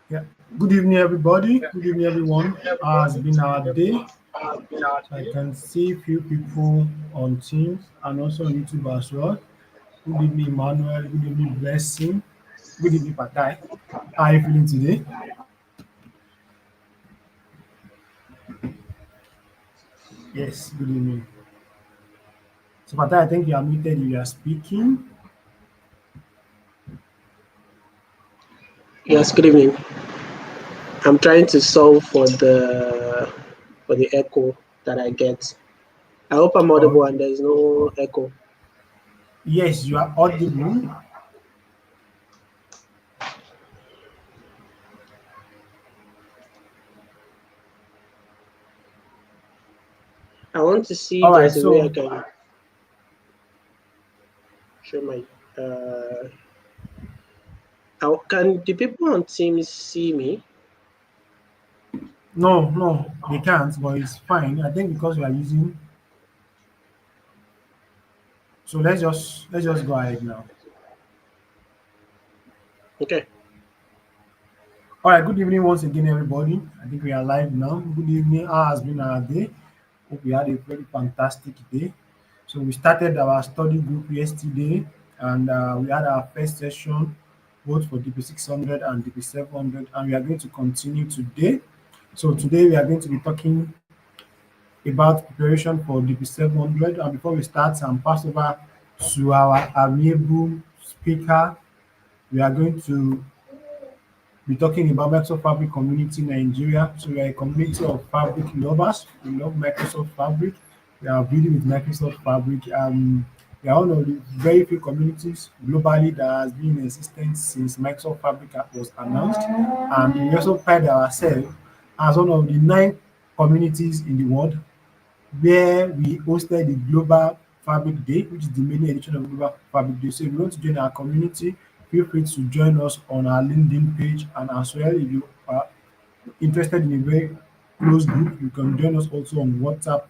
Yeah. Good evening, everybody. Good evening, everyone. How has been our day? So I can see few people on Teams and also on YouTube as well. Good evening, Emmanuel. Good evening, Blessing. Good evening, Fatai. How are you feeling today? Yes, good evening. So Fatai, I think you are muted if you are speaking. Yes, good evening. I'm trying to solve for the echo that I get. I hope I'm Oh, audible okay. and there's no echo. Yes, you are audible. I want to see All if right, there's a way I so can show my. Uh, can the people on Teams see me? no, they can't, but it's fine. I think because we are using, so let's just go ahead now. Okay. All right, good evening once again, everybody. I think we are live now. Good evening. How has been our day? Hope we had a very fantastic day. So we started our study group yesterday, and we had our first session both for DP 600 and DP 700, and we are going to continue today. So today we are going to be talking about preparation for DP 700. And before we start, I'm pass over to our amiable speaker. We are going to be talking about Microsoft Fabric community in Nigeria. So we are a community of Fabric lovers. We love Microsoft Fabric. We are building with Microsoft Fabric. We are one of the very few communities globally that has been in existence since Microsoft Fabric was announced. And we also pride ourselves as one of the 9 communities in the world where we hosted the Global Fabric Day, which is the main edition of Global Fabric Day. So if you want to join our community, feel free to join us on our LinkedIn page. And as well, if you are interested in a very close group, you can join us also on WhatsApp.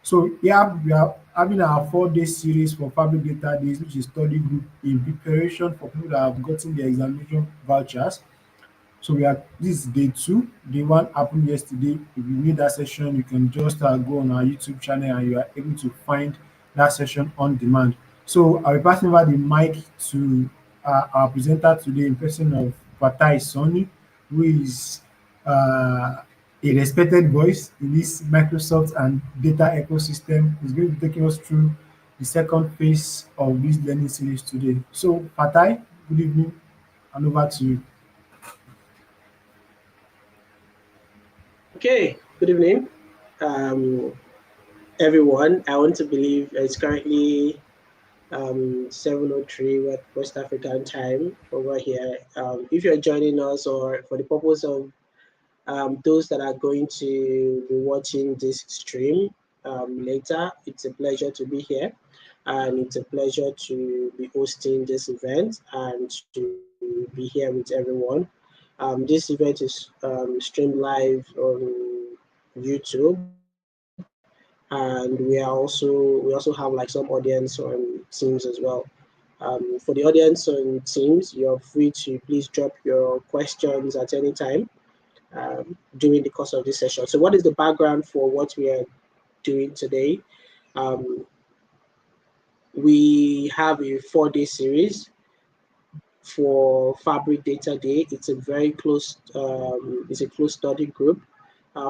So yeah, we are having our 4-day series for Fabric Data Days, which is study group in preparation for people that have gotten their examination vouchers. So we are this is day two. Day one happened yesterday. If you need that session, you can just go on our YouTube channel and you are able to find that session on demand. So I'll be passing over the mic to our presenter today in person of Fatai Sanni, who is a respected voice in this Microsoft and data ecosystem. He's going to be taking us through the second phase of this learning series today. So Fatai, good evening and over to you. Okay. Good evening, um, everyone. I want to believe it's currently 7:03 West African time over here. If you're joining us, or for the purpose of those that are going to be watching this stream later, it's a pleasure to be here, and it's a pleasure to be hosting this event and to be here with everyone. This event is streamed live on YouTube, and we also have like some audience on Teams as well. For the audience on Teams, you're free to please drop your questions at any time during the course of this session. So what is the background for what we are doing today? Um, we have a 4-day series for Fabric Data Day. It's a close study group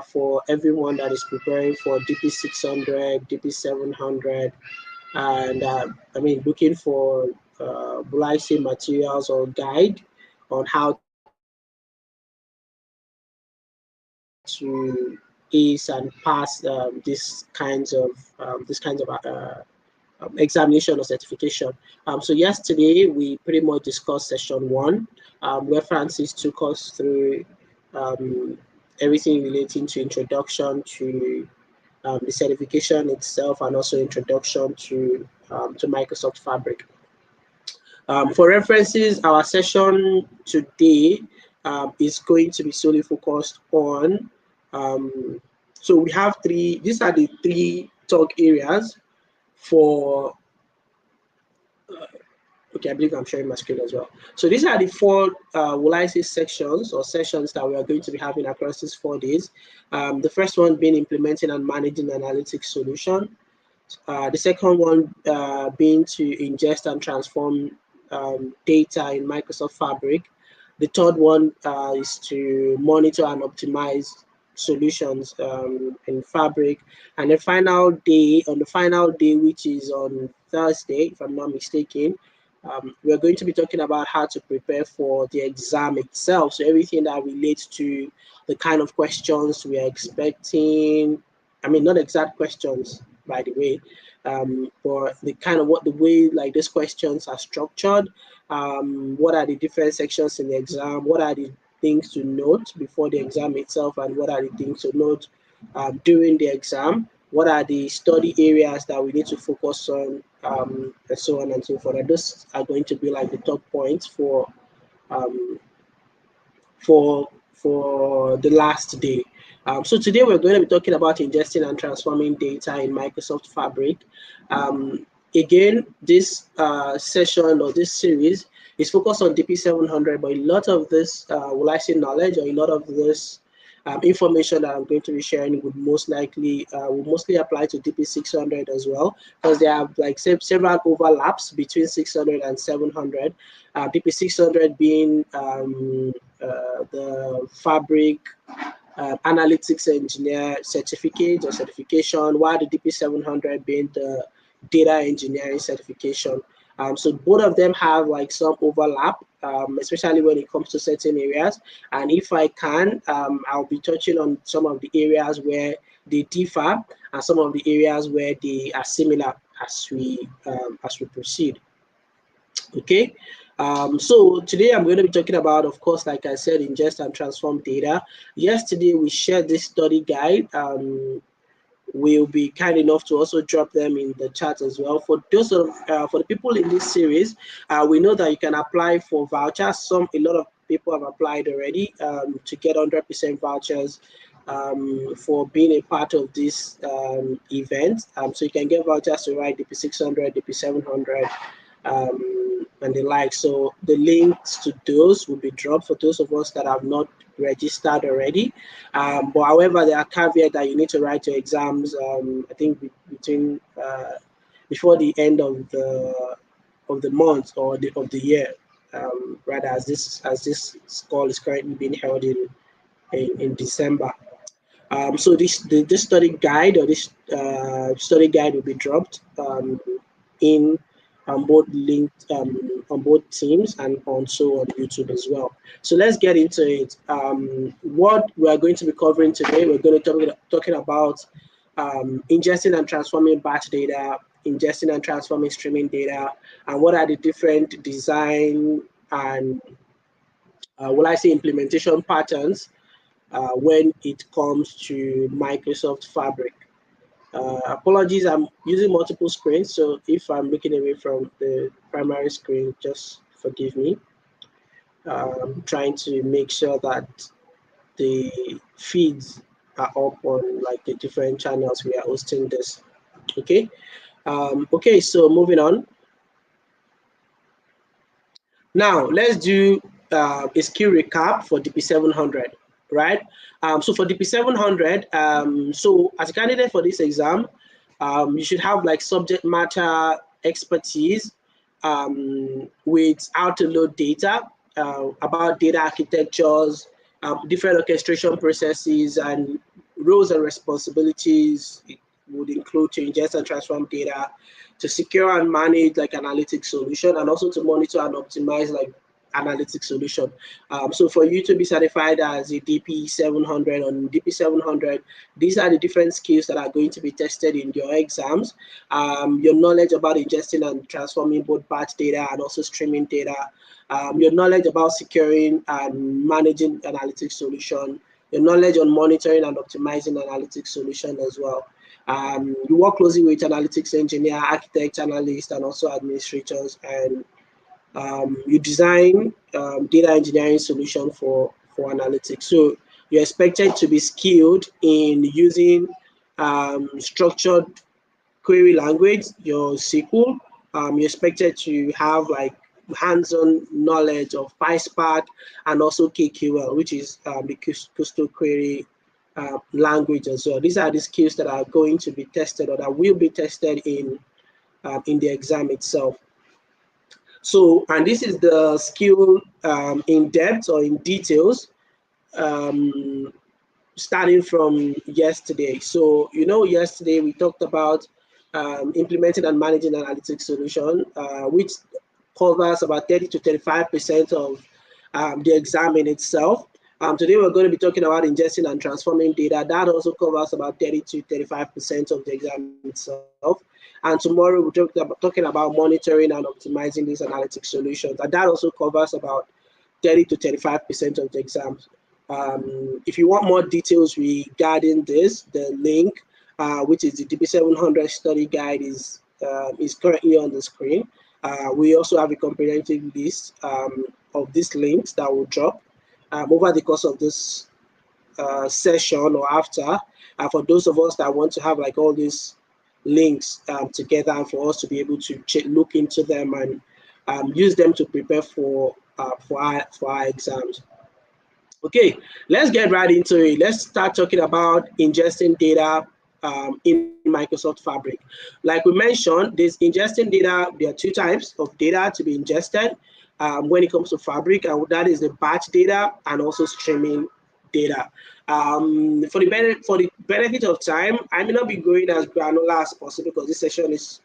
for everyone that is preparing for DP 600, DP 700, and looking for will I say materials or guide on how to ace and pass these kinds of examination or certification. So yesterday we pretty much discussed session one, where Francis took us through um, everything relating to introduction to the certification itself, and also introduction to Microsoft Fabric. For references, our session today is going to be solely focused on. Um, so we have three. These are the three talk areas for. Okay, I believe I'm sharing my screen as well. So these are the four, will I say, sections or sessions that we are going to be having across these 4 days. The first one being implementing and managing analytics solution. The second one being to ingest and transform data in Microsoft Fabric. The third one is to monitor and optimize solutions in Fabric. And the final day, which is on Thursday, if I'm not mistaken, we're going to be talking about how to prepare for the exam itself. So everything that relates to the kind of questions we are expecting. I mean, not exact questions, by the way, but the kind of the way like these questions are structured. What are the different sections in the exam? What are the things to note before the exam itself, and what are the things to note during the exam? What are the study areas that we need to focus on, and so on and so forth. And those are going to be like the top points um, for the last day. So today we're going to be talking about ingesting and transforming data in Microsoft Fabric. Again, this session or this series is focused on DP700, but a lot of this, will I say, knowledge, or a lot of this information that I'm going to be sharing would mostly apply to DP600 as well, because there are like several overlaps between 600 and 700. DP600 being the Fabric analytics engineer certificate or certification, while the DP700 being the data engineering certification. So both of them have like some overlap, especially when it comes to certain areas. And if I can, I'll be touching on some of the areas where they differ and some of the areas where they are similar as we proceed. Okay. So today I'm going to be talking about, of course, like I said, ingest and transform data. Yesterday we shared this study guide. We'll be kind enough to also drop them in the chat as well. For the people in this series, we know that you can apply for vouchers. A lot of people have applied already to get 100% vouchers for being a part of this event. So you can get vouchers to ride DP600, DP700, and the like. So the links to those will be dropped for those of us that have not registered already. But however, there are caveats that you need to write your exams. I think between before the end of the month or of the year, rather, as this call is currently being held in December. So this study guide, or this study guide, will be dropped in both linked on both teams and also on YouTube as well. So let's get into it. What we are going to be covering today, we're going to be talking about ingesting and transforming batch data, ingesting and transforming streaming data, and what are the different design and will I say implementation patterns when it comes to Microsoft Fabric. Apologies, I'm using multiple screens, so if I'm looking away from the primary screen, just forgive me. Trying to make sure that the feeds are up on like the different channels we are hosting this. Okay. Okay, so moving on. Now let's do a skill recap for DP700, right? So for DP700, so as a candidate for this exam, you should have like subject matter expertise with how to load data, about data architectures, different orchestration processes, and roles and responsibilities. It would include to ingest and transform data, to secure and manage like analytics solution, and also to monitor and optimize like analytics solution. So for you to be certified as a DP700 on DP700, these are the different skills that are going to be tested in your exams. Your knowledge about ingesting and transforming both batch data and also streaming data, your knowledge about securing and managing analytics solution, your knowledge on monitoring and optimizing analytics solution as well. You work closely with analytics engineer, architects, analysts, and also administrators, and you design data engineering solution for analytics. So you're expected to be skilled in using structured query language, your SQL. You're expected to have like hands-on knowledge of PySpark and also KQL, which is the coastal query language as well. These are the skills that are going to be tested or that will be tested in the exam itself. So, and this is the skill in depth or in details, starting from yesterday. So, yesterday we talked about implementing and managing analytics solution, which covers about 30 to 35% of the exam in itself. Today we're going to be talking about ingesting and transforming data. That also covers about 30 to 35% of the exam itself. And tomorrow we're talking about monitoring and optimizing these analytic solutions. And that also covers about 30 to 35% of the exams. If you want more details regarding this, the link, which is the DB700 study guide, is currently on the screen. We also have a comprehensive list of these links that will drop over the course of this session or after, for those of us that want to have like all these links together, and for us to be able to look into them and use them to prepare for our exams. Okay, let's get right into it. Let's start talking about ingesting data in Microsoft Fabric. Like we mentioned, there's ingesting data. There are two types of data to be ingested when it comes to Fabric, and that is the batch data and also streaming data. For the benefit of time, I may not be going as granular as possible because this session is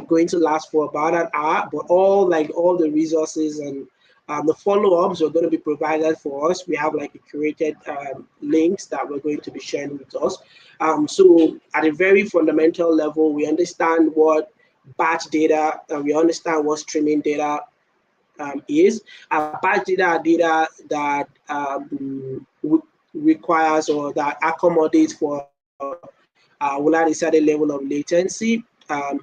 going to last for about an hour, but all the resources and the follow-ups are going to be provided for us. We have like a curated links that we're going to be sharing with us. So at a very fundamental level, we understand what batch data and we understand what streaming data is. Batch data that requires or that accommodates for will add a certain level of latency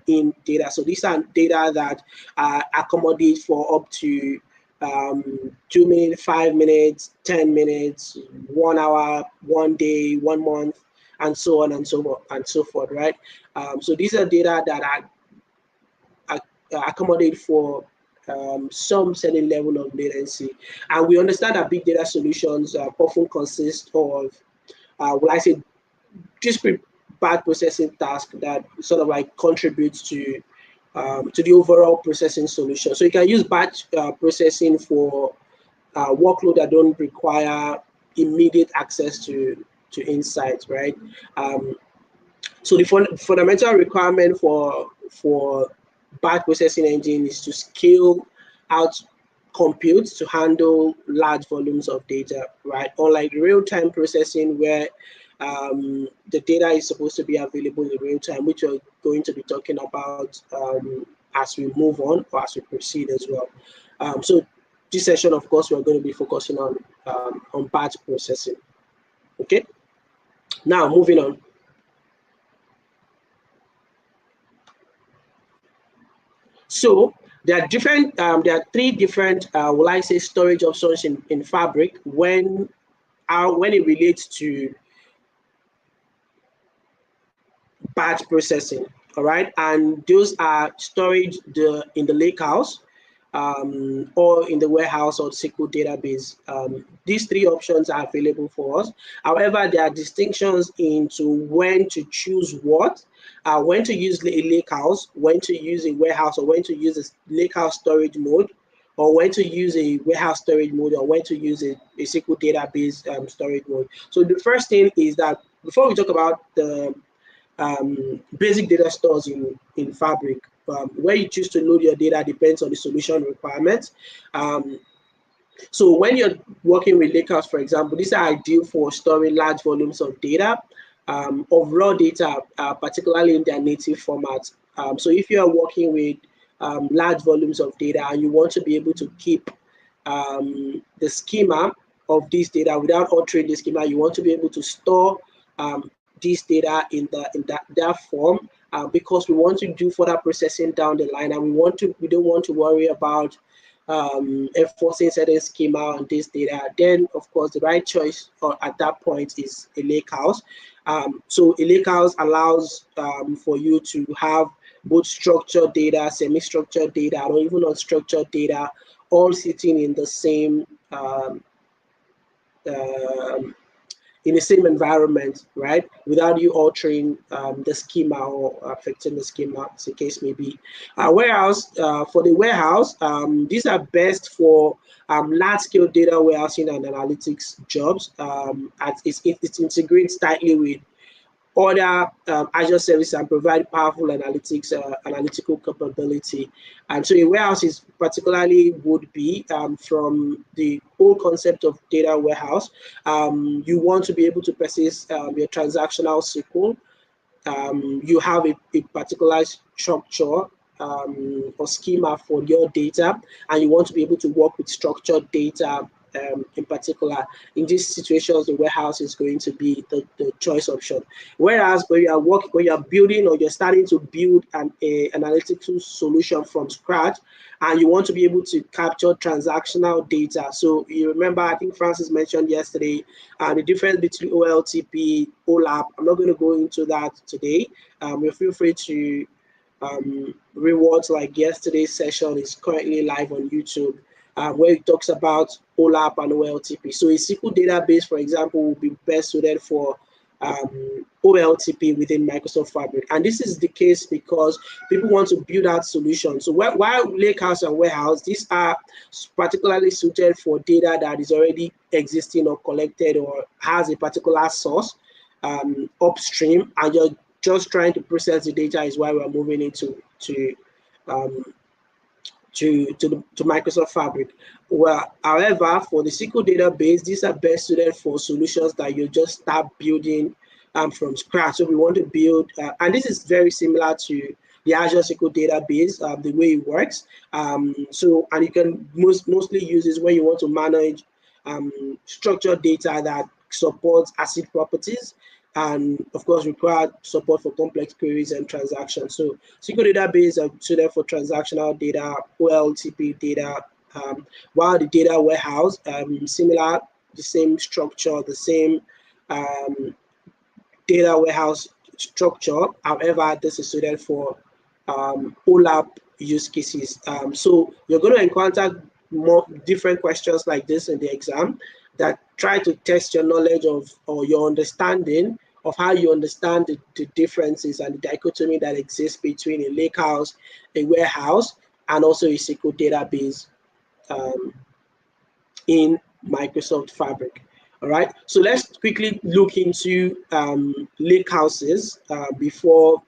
in data. So these are data that accommodate for up to 2 minutes, 5 minutes, 10 minutes, 1 hour, 1 day, 1 month, and so on and so forth, right? So these are data that are accommodate for some certain level of latency. And we understand that big data solutions often consist of, disparate batch processing task that sort of like contributes to the overall processing solution. So you can use batch processing for workload that don't require immediate access to insights, right? So the fundamental requirement for batch processing engine is to scale out compute to handle large volumes of data, right? Unlike real-time processing where the data is supposed to be available in real time, which we're going to be talking about as we move on or as we proceed as well. So this session, of course, we're going to be focusing on batch processing. Okay. Now moving on. So there are different. There are three different, storage options in Fabric when it relates to batch processing. All right, and those are storage in the lakehouse, or in the warehouse or SQL database. These three options are available for us. However, there are distinctions into when to choose what, when to use a lakehouse, when to use a warehouse, or when to use a lakehouse storage mode, or when to use a warehouse storage mode, or when to use a SQL database storage mode. So the first thing is that before we talk about the basic data stores in Fabric, where you choose to load your data depends on the solution requirements. So when you're working with Lakehouse, for example, these are ideal for storing large volumes of data, of raw data, particularly in their native format. So if you are working with large volumes of data and you want to be able to keep the schema of this data without altering the schema, you want to be able to store this data in that form, because we want to do further processing down the line, and we don't want to worry about enforcing certain schema on this data. Then of course the right choice at that point is a lakehouse. So a lakehouse allows for you to have both structured data, semi-structured data, or even unstructured data, all sitting um, in the same environment, right? Without you altering the schema or affecting the schema, as the case may be. For the warehouse, these are best for large-scale data warehousing and analytics jobs. It integrates tightly with other Azure services and provide powerful analytical capability. And so a warehouse is particularly would be from the whole concept of data warehouse. You want to be able to persist your transactional SQL. You have a particular structure or schema for your data, and you want to be able to work with structured data in particular. In these situations, the warehouse is going to be the choice option. Whereas when you are building or you're starting to build an analytical solution from scratch, and you want to be able to capture transactional data. So you remember, I think Francis mentioned yesterday, the difference between OLTP, OLAP. I'm not going to go into that today. You feel free to rewatch like yesterday's session is currently live on YouTube, where it talks about OLAP and OLTP. So a SQL database, for example, will be best suited for OLTP within Microsoft Fabric. And this is the case because people want to build out solutions. So while Lakehouse and Warehouse, these are particularly suited for data that is already existing or collected or has a particular source upstream, and you're just trying to process the data is why we're moving into um, to Microsoft Fabric. Well, however, for the SQL database, these are best suited for solutions that you just start building from scratch. So we want to build, and this is very similar to the Azure SQL database, the way it works. And you can mostly use this when you want to manage structured data that supports ACID properties, and of course require support for complex queries and transactions. So SQL database are suited for transactional data, OLTP data, while the data warehouse, similar, the same structure, the same data warehouse structure. However, this is suited for OLAP use cases. So you're going to encounter more different questions like this in the exam that try to test your knowledge of or your understanding of how you understand the differences and the dichotomy that exists between a lakehouse, a warehouse, and also a SQL database um, in Microsoft Fabric. All right, so let's quickly look into lake houses before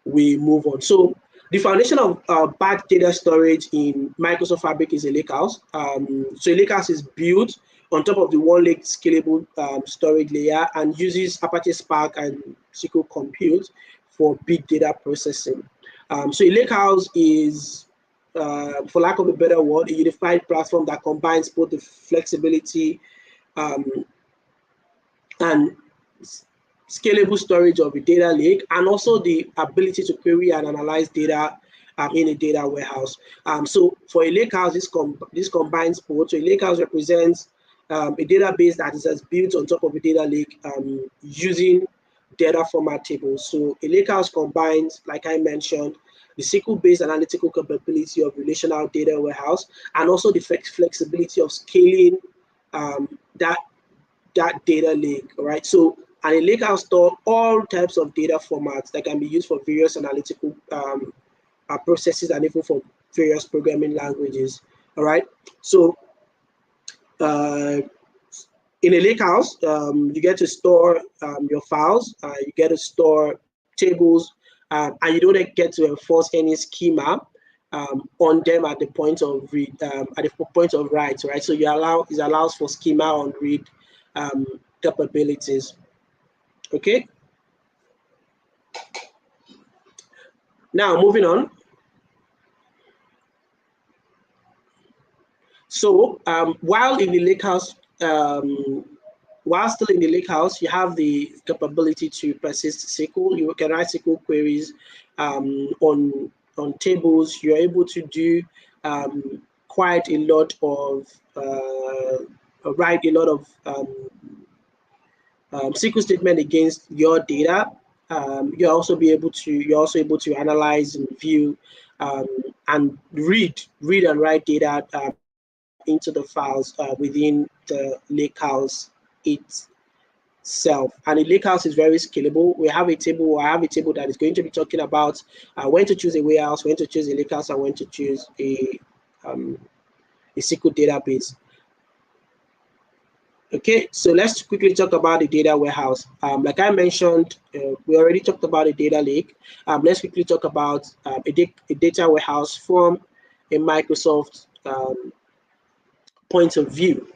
we move on. So the foundation of batch data storage in Microsoft Fabric is a lakehouse. So a lakehouse is built on top of the one lake scalable storage layer and uses Apache Spark and SQL Compute for big data processing. So a lakehouse is, for lack of a better word, a unified platform that combines both the flexibility um, and scalable storage of a data lake, and also the ability to query and analyze data in a data warehouse. So for a lakehouse, this combines both. So a lakehouse represents a database that is as built on top of a data lake using data format tables. So a lakehouse combines, like I mentioned, the SQL-based analytical capability of relational data warehouse, and also the flexibility of scaling that data lake, right? So, and a lake house store all types of data formats that can be used for various analytical processes and even for various programming languages, all right? So, uh, in a lake house, you get to store your files, you get to store tables, and you don't get to enforce any schema on them at the point of read, at the point of write, right? So it allows for schema on read um, capabilities. Okay. Now moving on. So while still in the lakehouse, you have the capability to persist SQL. You can write SQL queries on tables. You're able to do quite a lot of write a lot of SQL statement against your data. you're also able to analyze and view and read and write data into the files within the lakehouse itself. And the lakehouse is very scalable. We have a table, I have a table that is going to be talking about when to choose a warehouse, when to choose a lakehouse, and when to choose a SQL database. Okay, so let's quickly talk about the data warehouse. Like I mentioned, we already talked about a data lake. Let's quickly talk about a data warehouse from a Microsoft point of view,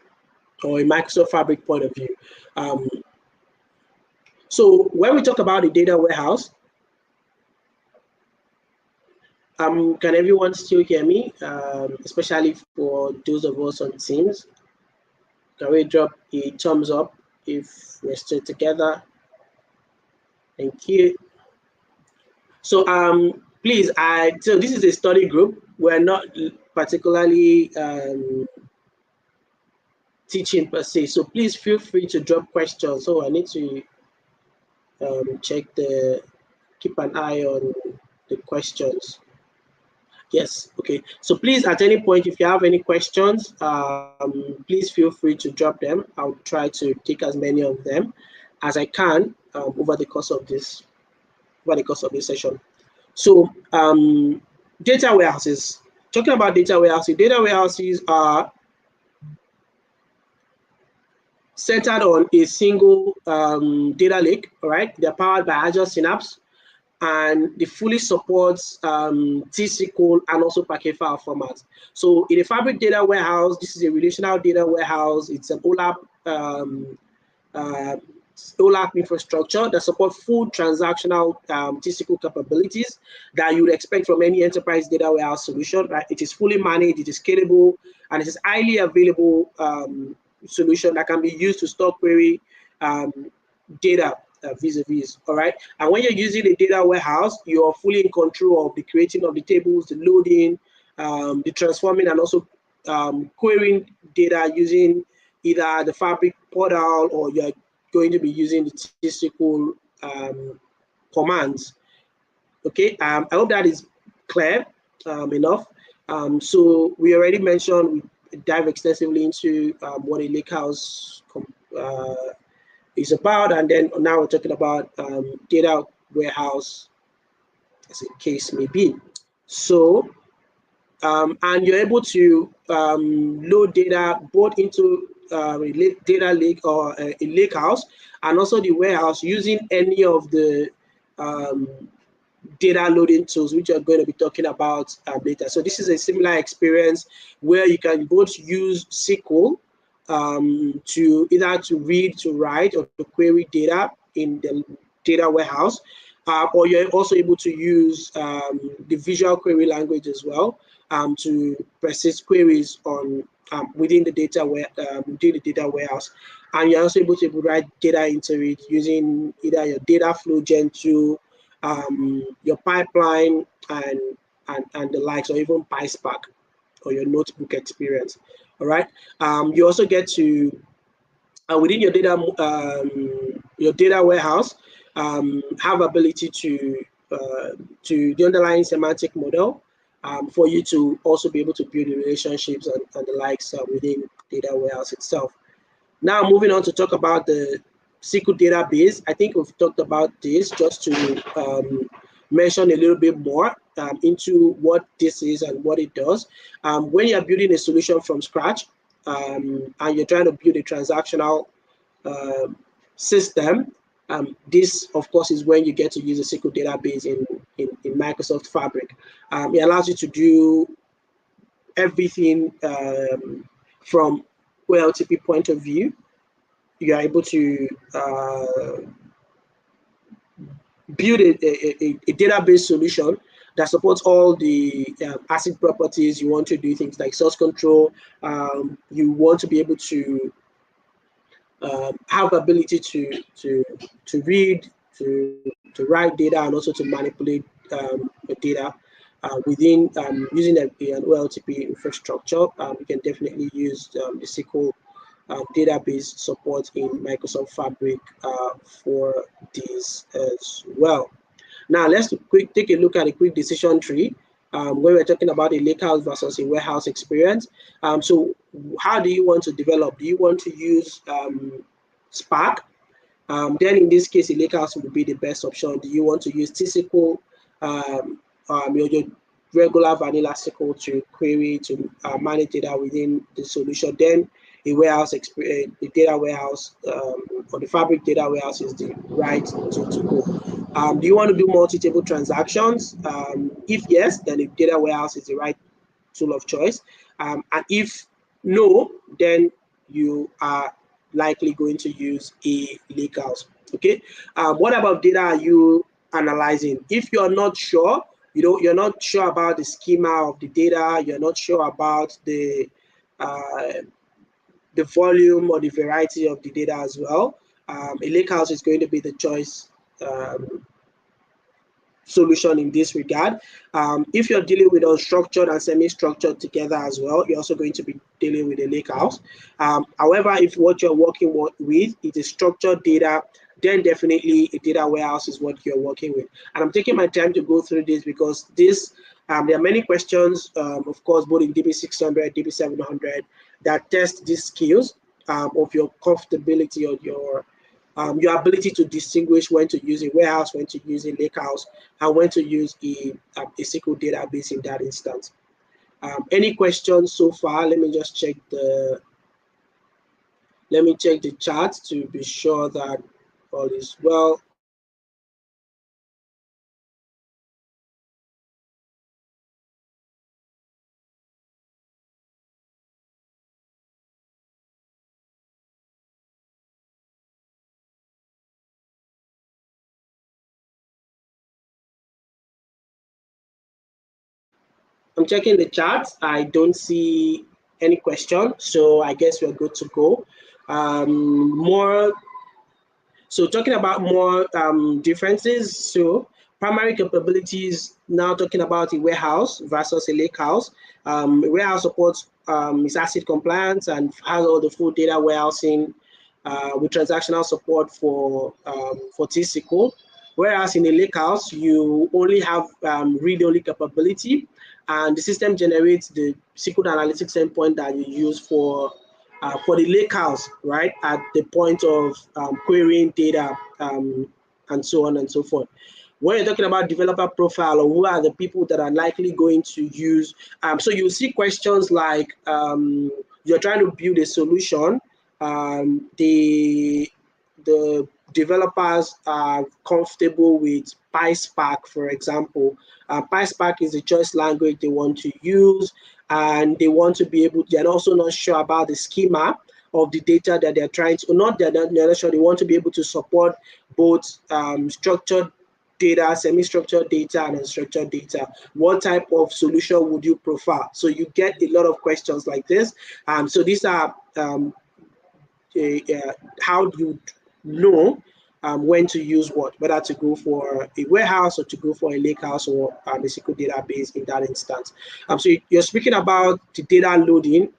or a Microsoft Fabric point of view. So when we talk about the data warehouse, can everyone still hear me? Especially for those of us on Teams, can we drop a thumbs up if we're still together? Thank you. So please, so this is a study group. We're not particularly teaching per se. So please feel free to drop questions. So I need to keep an eye on the questions. Yes, okay. So please, at any point, if you have any questions, please feel free to drop them. I'll try to take as many of them as I can over the course of this session. So data warehouses. Talking about data warehouses are centered on a single data lake. All right, they're powered by Azure Synapse, and they fully supports T-SQL and also package file formats. So in a Fabric data warehouse, this is a relational data warehouse. It's an uh, OLAP infrastructure that support full transactional T-SQL capabilities that you would expect from any enterprise data warehouse solution. Right? It is fully managed, it is scalable, and it is highly available solution that can be used to store query data vis-a-vis. All right. And when you're using a data warehouse, you're fully in control of the creating of the tables, the loading, the transforming, and also querying data using either the Fabric portal, or you're going to be using the T-SQL commands. Okay, I hope that is clear enough. So we already mentioned, we dive extensively into what a lakehouse is about, and then now we're talking about data warehouse, as a case may be. So and you're able to load data both into a data lake or a lake house, and also the warehouse, using any of the data loading tools, which we're going to be talking about later. So this is a similar experience where you can both use SQL to either to read, to write, or to query data in the data warehouse, or you're also able to use the visual query language as well to persist queries on within the data warehouse, and you're also able to write data into it using either your data flow gen tool, your pipeline, and the likes, or even PySpark, or your notebook experience. All right. You also get to within your data warehouse have ability to the underlying semantic model for you to also be able to build the relationships and the likes within data warehouse itself. Now moving on to talk about the SQL database. I think we've talked about this just to mention a little bit more into what this is and what it does. When you're building a solution from scratch and you're trying to build a transactional system, this, of course, is when you get to use a SQL database in Microsoft Fabric. It allows you to do everything from OLTP point of view. You are able to build a database solution that supports all the ACID properties. You want to do things like source control. You want to be able to have ability to read, to write data, and also to manipulate the data within using an OLTP infrastructure. You can definitely use the SQL database support in Microsoft Fabric for this as well. Now let's take a look at a quick decision tree where we're talking about a lakehouse versus a warehouse experience. So how do you want to develop? Do you want to use Spark? Then in this case, a lakehouse would be the best option. Do you want to use T-SQL, your regular vanilla SQL to query to manage data within the solution? Then a warehouse experience, the data warehouse or the Fabric data warehouse is the right to go. Do you want to do multi-table transactions? If yes, then the data warehouse is the right tool of choice. And if no, then you are likely going to use a lakehouse. Okay. What about data are you analyzing? If you're not sure, you're not sure about the schema of the data, you're not sure about uh, the volume or the variety of the data as well. A lakehouse is going to be the choice solution in this regard. If you're dealing with unstructured and semi-structured together as well, you're also going to be dealing with a lakehouse. However, if what you're working with is structured data, then definitely a data warehouse is what you're working with. And I'm taking my time to go through this because there are many questions, of course, both in DB600, DB700, that test these skills of your comfortability or your ability to distinguish when to use a warehouse, when to use a lakehouse, and when to use a SQL database in that instance. Any questions so far? Let me just check the chat to be sure that all is well. I'm checking the chat. I don't see any question, so I guess we're good to go. More So talking about more differences, so primary capabilities, now talking about a warehouse versus a lakehouse. A warehouse supports is ACID compliance and has all the full data warehousing with transactional support for T-SQL. Whereas in a lakehouse, you only have read-only capability, and the system generates the SQL analytics endpoint that you use for the lakehouse, right, at the point of querying data and so on and so forth. When you're talking about developer profile or who are the people that are likely going to use, so you see questions like you're trying to build a solution, the developers are comfortable with PySpark, for example. PySpark is the choice language they want to use, and they want to be able, they're also not sure about the schema of the data that they're trying to, they're not sure, they want to be able to support both structured data, semi-structured data, and unstructured data. What type of solution would you prefer? So you get a lot of questions like this. So these are how do you know when to use what, whether to go for a warehouse or to go for a lakehouse or a SQL database in that instance. So you're speaking about the data loading.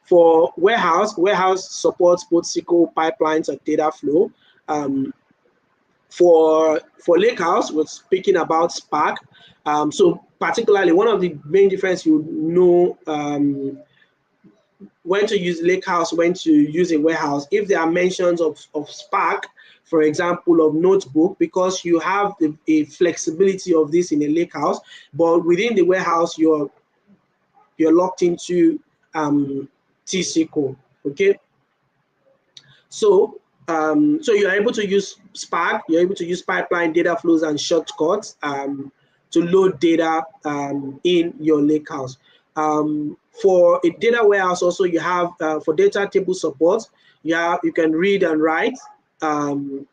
For warehouse supports both SQL pipelines and data flow. For lakehouse, we're speaking about Spark. So particularly one of the main difference you know when to use lakehouse, when to use a warehouse, if there are mentions of Spark, for example, of notebook, because you have a flexibility of this in a lakehouse, but within the warehouse, you're locked into T-SQL, okay? So you're able to use Spark, you're able to use pipeline data flows and shortcuts to load data in your lakehouse. For a data warehouse, also you have for data table support, you can read and write the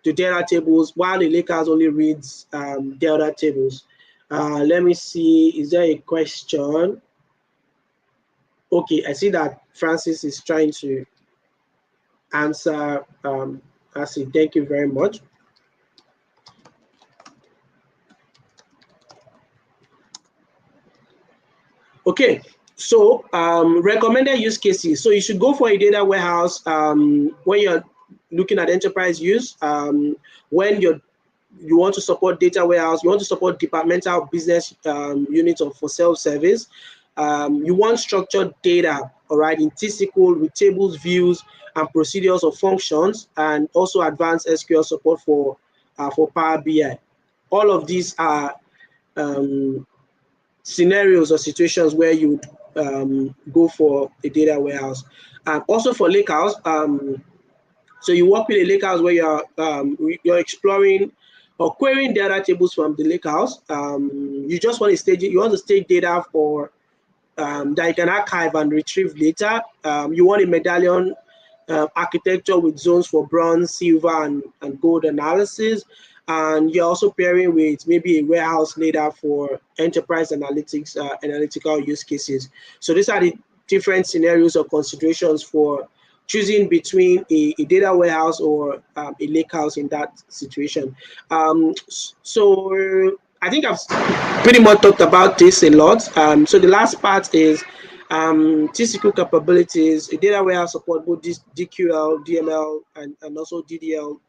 data tables, while the lakehouse only reads data tables. Let me see, is there a question? Okay, I see that Francis is trying to answer. I say thank you very much. Okay, So recommended use cases. So you should go for a data warehouse when you're looking at enterprise use. When you want to support data warehouse, you want to support departmental business units or for self-service. You want structured data, all right, in T-SQL with tables, views, and procedures or functions, and also advanced SQL support for Power BI. All of these are um, scenarios or situations where you would go for a data warehouse. Also for lakehouse, so you work with a lakehouse where you're exploring or querying data tables from the lakehouse. You just want to stage it. You want to stage data for that you can archive and retrieve later. You want a medallion architecture with zones for bronze, silver, and gold analysis. And you're also pairing with maybe a warehouse later for enterprise analytics, analytical use cases. So these are the different scenarios or considerations for choosing between a data warehouse or a lakehouse in that situation. So I think I've pretty much talked about this a lot. So the last part is TCQ capabilities. A data warehouse support both DQL, DML, and also DDL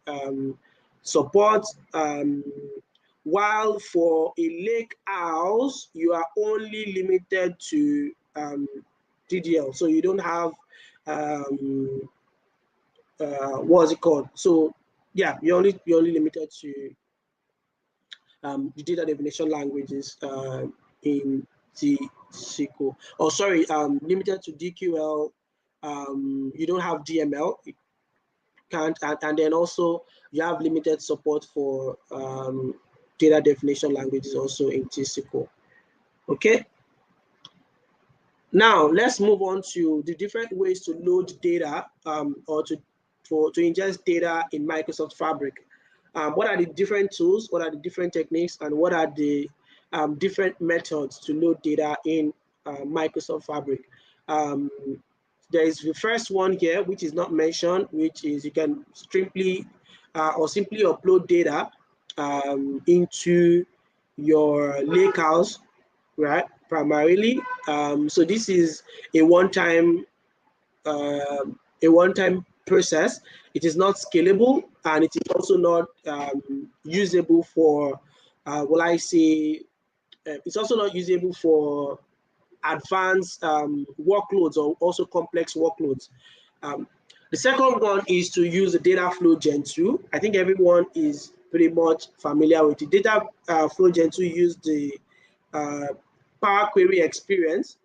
support. While for a lake house, you are only limited to DDL. So you don't have what's it called? So yeah, you're only limited to the data definition languages in the SQL. Oh, sorry, limited to DQL. You don't have DML. You can't, and then also you have limited support for data definition languages also in TSQL. Okay. Now let's move on to the different ways to load data or to ingest data in Microsoft Fabric. What are the different tools? What are the different techniques? And what are the different methods to load data in Microsoft Fabric? Um, there is the first one here, which is not mentioned, which is you can simply upload data into your lakehouse, right? Primarily. So this is a one-time process. It is not scalable, and it is also not usable for, will I say, it's also not usable for advanced workloads or also complex workloads. Um, the second one is to use the data flow Gen 2. I think everyone is pretty much familiar with the data flow Gen 2. Use the uh, Power Query experience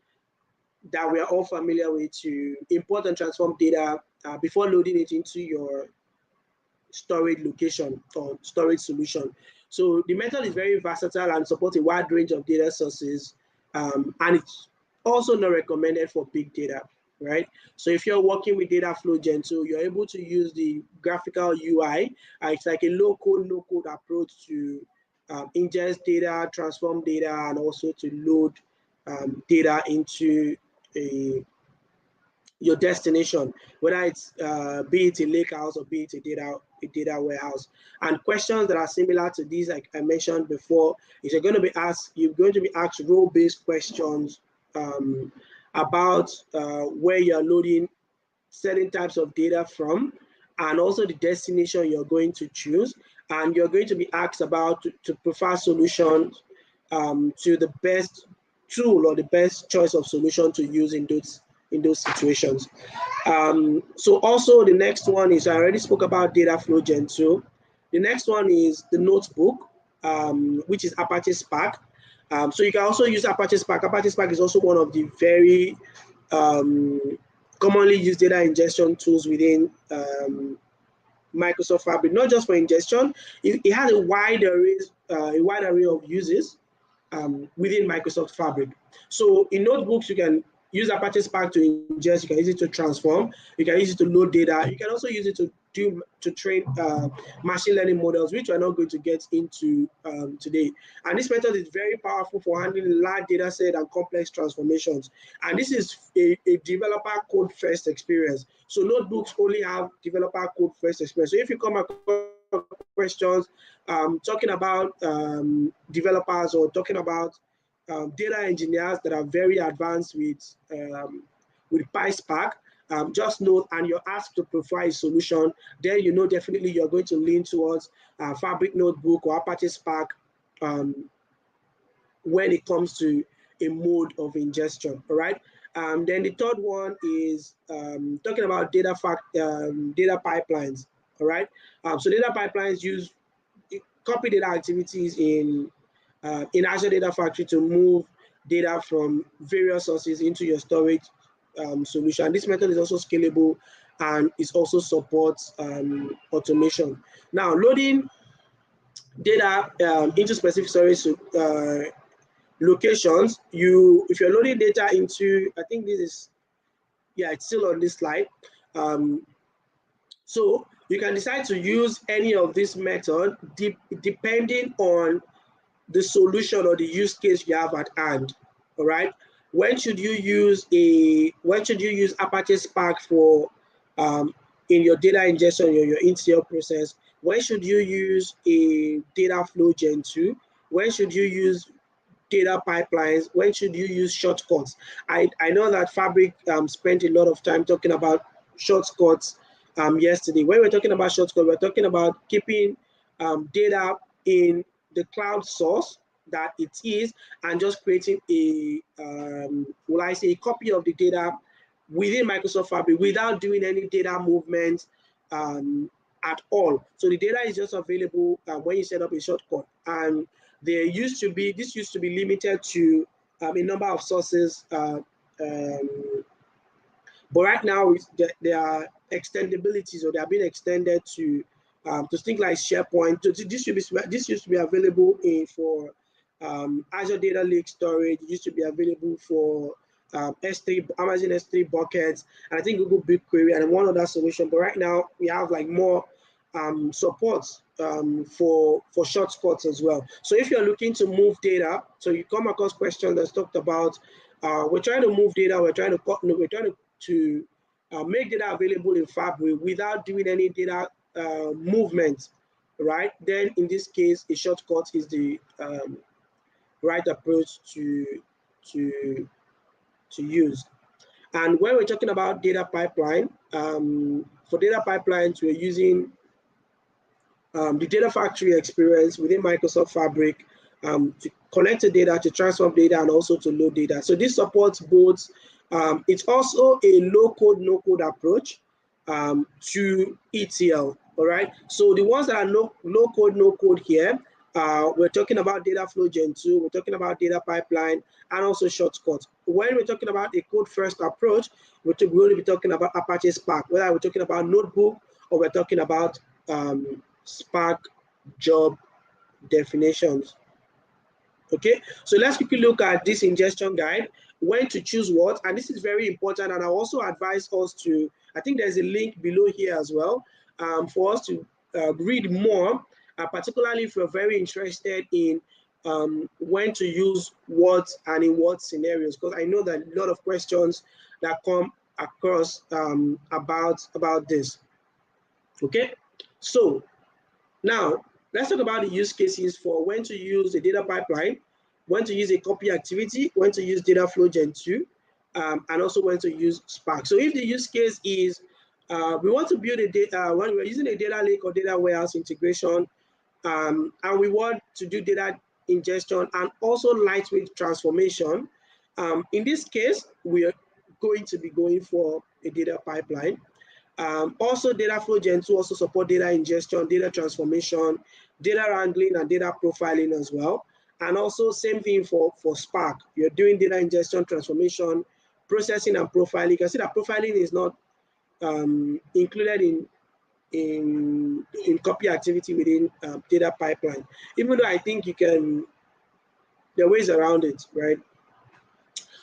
that we are all familiar with to import and transform data before loading it into your storage location or storage solution. So the method is very versatile and supports a wide range of data sources, and it's also not recommended for big data, right? So if you're working with data flow Gen 2, you're able to use the graphical UI. It's like a low code, no code approach to ingest data, transform data, and also to load data into a your destination, whether it's be it a lake house or be it a data warehouse. And questions that are similar to these, like I mentioned before, is you're going to be asked role-based questions about where you're loading certain types of data from, and also the destination you're going to choose. And you're going to be asked about to prefer solutions to the best tool or the best choice of solution to use in those situations. So also the next one is I already spoke about data flow Gen 2. The next one is the notebook, which is Apache Spark. So you can also use Apache Spark. Apache Spark is also one of the very um, commonly used data ingestion tools within Microsoft Fabric, not just for ingestion. It has a wide array of uses within Microsoft Fabric. So in notebooks, you can use Apache Spark to ingest, you can use it to transform, you can use it to load data, you can also use it to train machine learning models, which we're not going to get into today. And this method is very powerful for handling large data set and complex transformations. And this is a developer code first experience. So notebooks only have developer code first experience. So if you come across questions talking about developers or talking about data engineers that are very advanced with PySpark, just know, and you're asked to provide a solution, then you know definitely you're going to lean towards Fabric Notebook or Apache Spark um, when it comes to a mode of ingestion. All right. Then the third one is talking about data pipelines. All right. So data pipelines use copy data activities in Azure Data Factory to move data from various sources into your storage solution. This method is also scalable and it also supports automation. Now, loading data into specific storage locations, if you're loading data into, I think this is, yeah, it's still on this slide. Um, so you can decide to use any of this method depending on the solution or the use case you have at hand. All right. When should you use Apache Spark for um, in your data ingestion or your ETL process? When should you use a data flow gen 2? When should you use data pipelines? When should you use shortcuts? I know that Fabric spent a lot of time talking about shortcuts yesterday. When we're talking about shortcuts, we're talking about keeping data in the cloud source that it is and just creating will I say, a copy of the data within Microsoft Fabric without doing any data movement at all. So the data is just available when you set up a shortcut. And this used to be limited to a number of sources, but right now there are extendabilities, or they are being extended to things like SharePoint. So this used to be available for Azure Data Lake storage. It used to be available for S3, Amazon S3 buckets, and I think Google BigQuery and one other solution. But right now we have like more support for shortcuts as well. So if you're looking to move data, so you come across questions that's talked about, we're trying to move data, we're trying to make data available in Fabric without doing any data movement, right? Then in this case, a shortcut is the right approach to to use. And when we're talking about data pipeline, for data pipelines, we're using the data factory experience within Microsoft Fabric to connect the data, to transform data, and also to load data. So this supports both. It's also a low code, no code approach to ETL. All right. So the ones that are low code, no code here, we're talking about data flow gen 2, we're talking about data pipeline, and also shortcuts. When we're talking about a code first approach, we're going to be talking about Apache Spark, whether we're talking about Notebook or we're talking about Spark job definitions. Okay, so let's quickly look at this ingestion guide, when to choose what, and this is very important. And I also advise us to, I think there's a link below here as well, for us to read more, particularly if you're very interested in when to use what and in what scenarios, because I know that a lot of questions that come across about this. Okay, so now, let's talk about the use cases for when to use a data pipeline, when to use a copy activity, when to use data flow gen 2, and also when to use Spark. So if the use case is we want to build a data, when we're using a data lake or data warehouse integration, and we want to do data ingestion and also lightweight transformation, in this case, we are going to be going for a data pipeline. Also, data flow gen 2 also support data ingestion, data transformation, data wrangling, and data profiling as well. And also same thing for Spark. You're doing data ingestion, transformation, processing, and profiling. You can see that profiling is not included in copy activity within data pipeline, even though I think there are ways around it, right?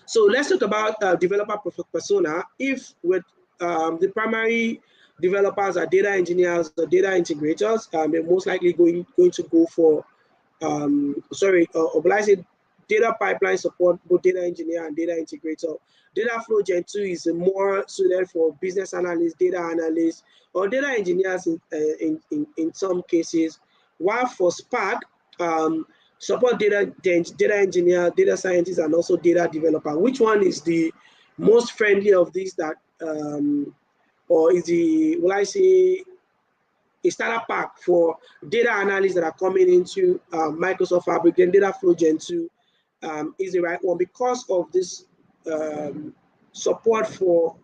So let's talk about developer persona. If the primary developers are data engineers or data integrators, they're most likely going to go for, or I say data pipeline support, both data engineer and data integrator. Data flow gen 2 is more suited for business analysts, data analysts, or data engineers in some cases. While for Spark, support data engineer, data scientist, and also data developer. Which one is the most friendly of these that, or is the, will I say, a starter pack for data analysts that are coming into Microsoft Fabric, then data flow gen 2 is the right one because of this support for,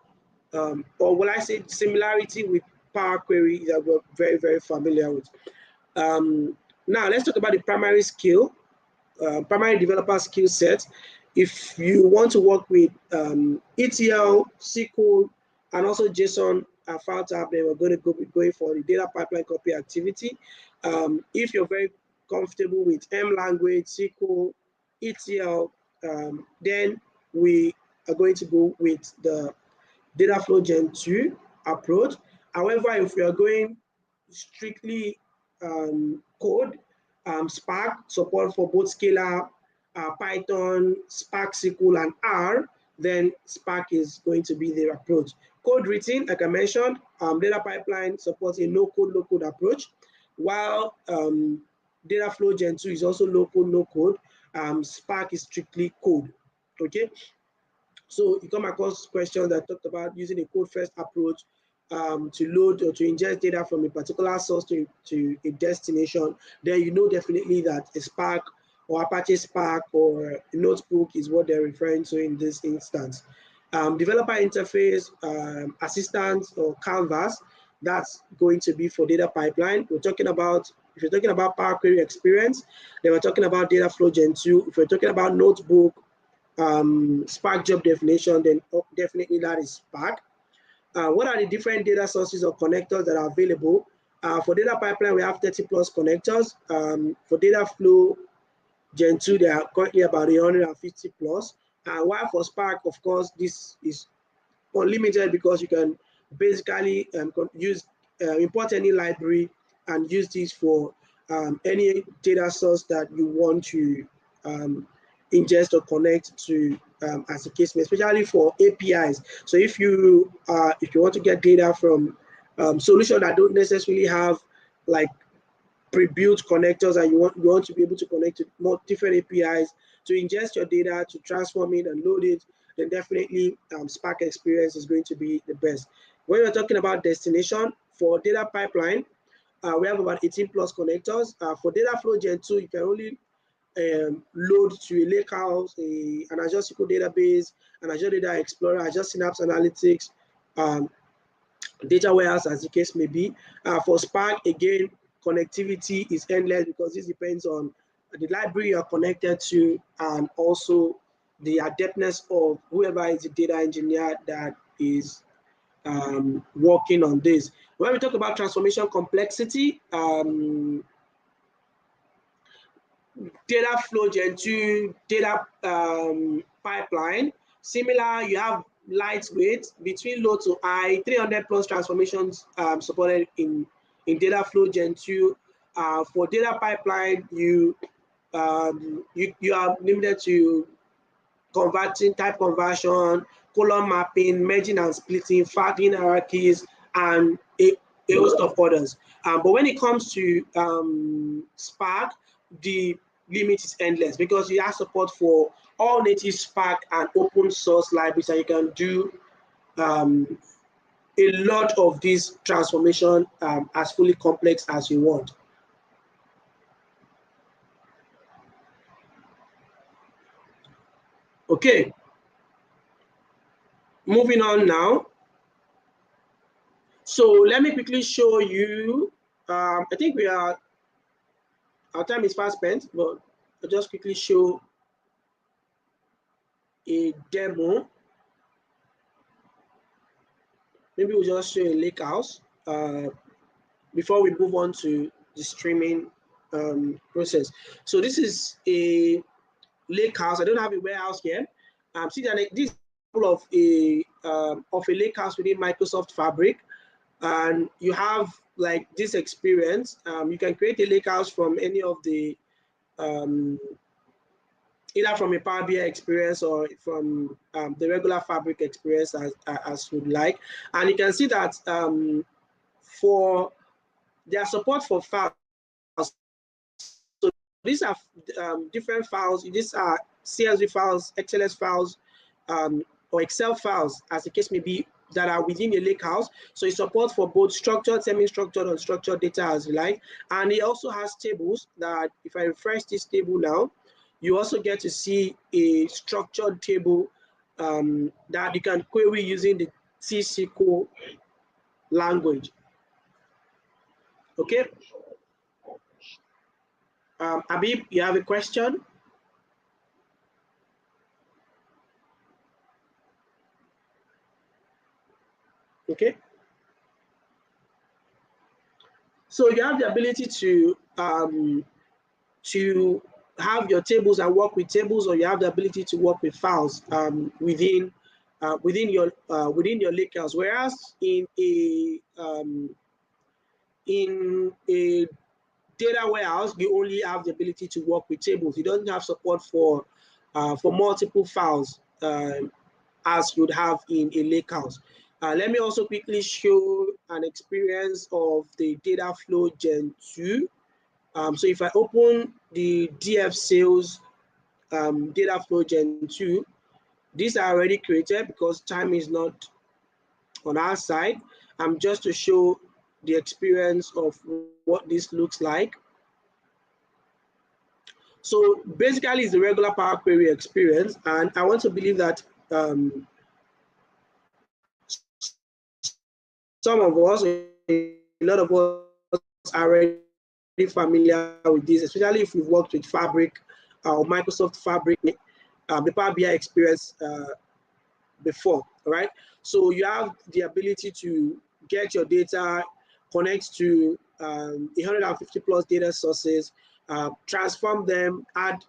or will I say similarity with Power Query that we're very, very familiar with. Now let's talk about the primary skill, primary developer skill set. If you want to work with ETL, SQL, and also JSON file type, then we're going to be going for the data pipeline copy activity. If you're very comfortable with M language, SQL, ETL, then we are going to go with the data flow gen 2 approach. However, if we are going strictly code, Spark support for both Scala, Python, Spark SQL, and R, then Spark is going to be the approach. Code written, like I mentioned, data pipeline supports a no-code, low-code approach, while data flow gen 2 is also low-code, no-code. Spark is strictly code. Okay, so you come across questions that talked about using a code first approach to load or to ingest data from a particular source to a destination, then you know definitely that a Spark or Apache Spark or a notebook is what they're referring to in this instance. Developer interface, assistance or canvas, that's going to be for data pipeline. We're talking about, if you're talking about Power Query experience, then we're talking about data flow gen 2. If we're talking about notebook, Spark job definition, then definitely that is Spark. What are the different data sources or connectors that are available? For data pipeline, we have 30 plus connectors. For data flow gen 2, there are currently about 150 plus. While for Spark, of course, this is unlimited because you can basically use import any library and use this for any data source that you want to ingest or connect to, as a case, especially for APIs. So if you want to get data from solutions that don't necessarily have like pre-built connectors, and you want to be able to connect to more different APIs to ingest your data, to transform it and load it, then definitely Spark experience is going to be the best. When we're talking about destination for data pipeline, we have about 18 plus connectors. For data flow gen 2, you can only load to a lakehouse, an Azure SQL database, an Azure Data Explorer, Azure Synapse Analytics, data warehouse, as the case may be. For Spark, again, connectivity is endless because this depends on the library you're connected to and also the adeptness of whoever is the data engineer that is working on this. When we talk about transformation complexity, data flow gen 2, data pipeline, similar, you have lightweight, between low to high, 300 plus transformations supported in data flow gen 2. For data pipeline, you are limited to converting, type conversion, column mapping, merging and splitting, flagging hierarchies, and a host of others. But when it comes to Spark, the limit is endless because you have support for all native Spark and open source libraries, and you can do a lot of these transformation as fully complex as you want. Okay, moving on now. So let me quickly show you. I think our time is fast spent, but I'll just quickly show a demo. Maybe we'll just show a lake house before we move on to the streaming process. So this is a lake house. I don't have a warehouse here. See that this is of a lake house within Microsoft Fabric, and you have like this experience. You can create a lake house from any of the either from a Power BI experience or from the regular Fabric experience as you'd like. And you can see that for their support for files, so these are different files. These are CSV files, XLS files, or Excel files, as the case may be, that are within a lakehouse. So it supports for both structured, semi-structured, unstructured data as you like. And it also has tables that, if I refresh this table now, you also get to see a structured table that you can query using the T-SQL language. Okay. Abib, you have a question? Okay. So you have the ability to have your tables and work with tables, or you have the ability to work with files within your lakehouse. Whereas in a data warehouse, you only have the ability to work with tables. You don't have support for multiple files as you'd have in a lakehouse. Let me also quickly show an experience of the data flow Gen 2. So if I open the DF sales data flow Gen 2, these are already created because time is not on our side. Just to show the experience of what this looks like. So basically, it's the regular Power Query experience, and I want to believe that some of us, a lot of us, are already familiar with this, especially if we've worked with Fabric or Microsoft Fabric, the Power BI experience before, right? So you have the ability to get your data, connect to 150 plus data sources, transform them, add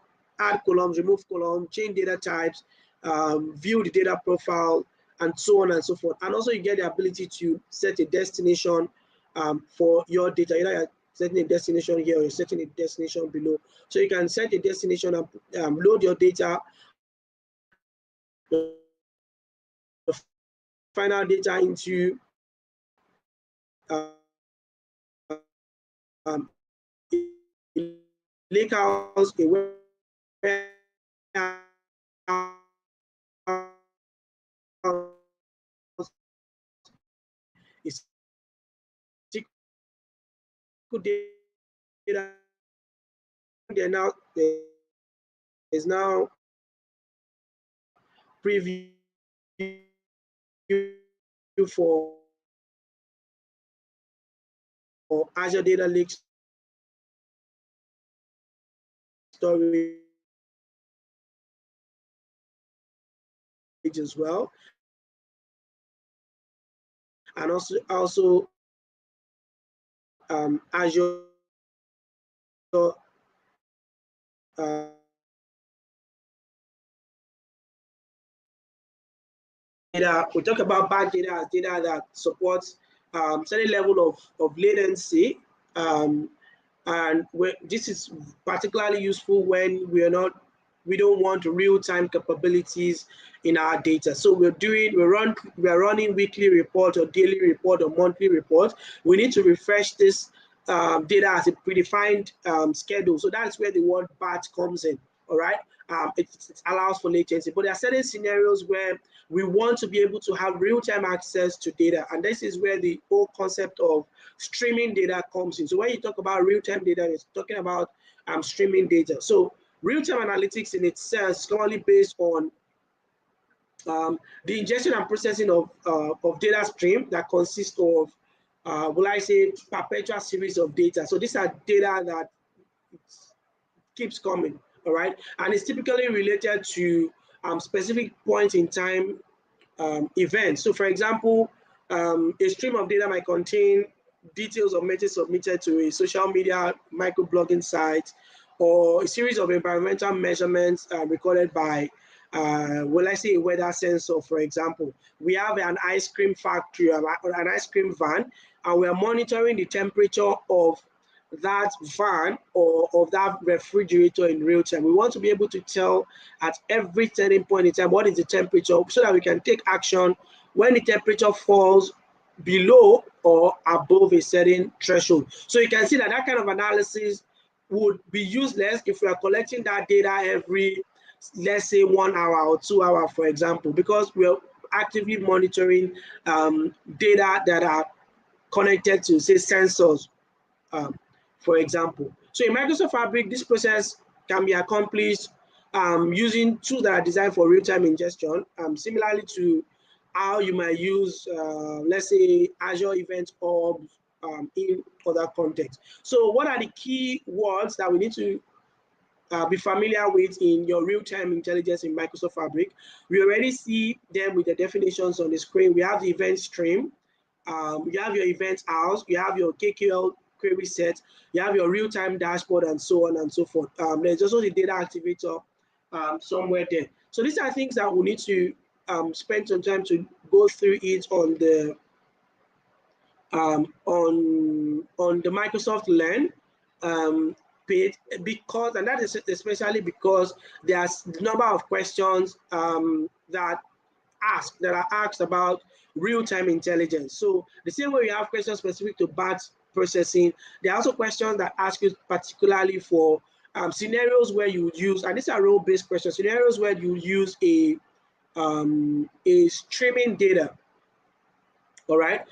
columns, remove columns, change data types, view the data profile, and so on and so forth. And also you get the ability to set a destination for your data. Either you're setting a destination here or you're setting a destination below. So you can set a destination and load your data, the final data into lakehouse, a data. There's now preview for Azure Data Lake storage as well, and also Azure data. We talk about bad data as data that supports certain level of latency, and this is particularly useful when we don't want real-time capabilities in our data. So we're running weekly report or daily report or monthly report. We need to refresh this data as a predefined schedule. So that's where the word batch comes in. All right. It allows for latency, but there are certain scenarios where we want to be able to have real-time access to data, and this is where the whole concept of streaming data comes in. So when you talk about real-time data, it's talking about streaming data. So real-time analytics in itself is normally based on the ingestion and processing of data stream that consists of, will I say, perpetual series of data. So these are data that keeps coming, all right? And it's typically related to specific point in time events. So for example, a stream of data might contain details of messages submitted to a social media microblogging site, or a series of environmental measurements recorded by, well, I say a weather sensor, for example. We have an ice cream factory, an ice cream van, and we're monitoring the temperature of that van or of that refrigerator in real time. We want to be able to tell at every certain point in time what is the temperature, so that we can take action when the temperature falls below or above a certain threshold. So you can see that kind of analysis would be useless if we are collecting that data every, let's say, 1 hour or 2 hours, for example, because we're actively monitoring data that are connected to, say, sensors, um, for example. So in Microsoft Fabric, this process can be accomplished using tools that are designed for real-time ingestion, similarly to how you might use, let's say, Azure Event Hub in other contexts. So what are the key words that we need to be familiar with in your real-time intelligence in Microsoft Fabric? We already see them with the definitions on the screen. We have the event stream, you have your event house, you have your KQL query set, you have your real-time dashboard, and so on and so forth. There's also the data activator somewhere there. So these are things that we need to spend some time to go through it on the Microsoft Learn page, because, and that is especially because there's a number of questions that are asked about real-time intelligence. So the same way you have questions specific to batch processing, there are also questions that ask you particularly for scenarios where you would use, and these are role-based questions, scenarios where you use a streaming data, all right,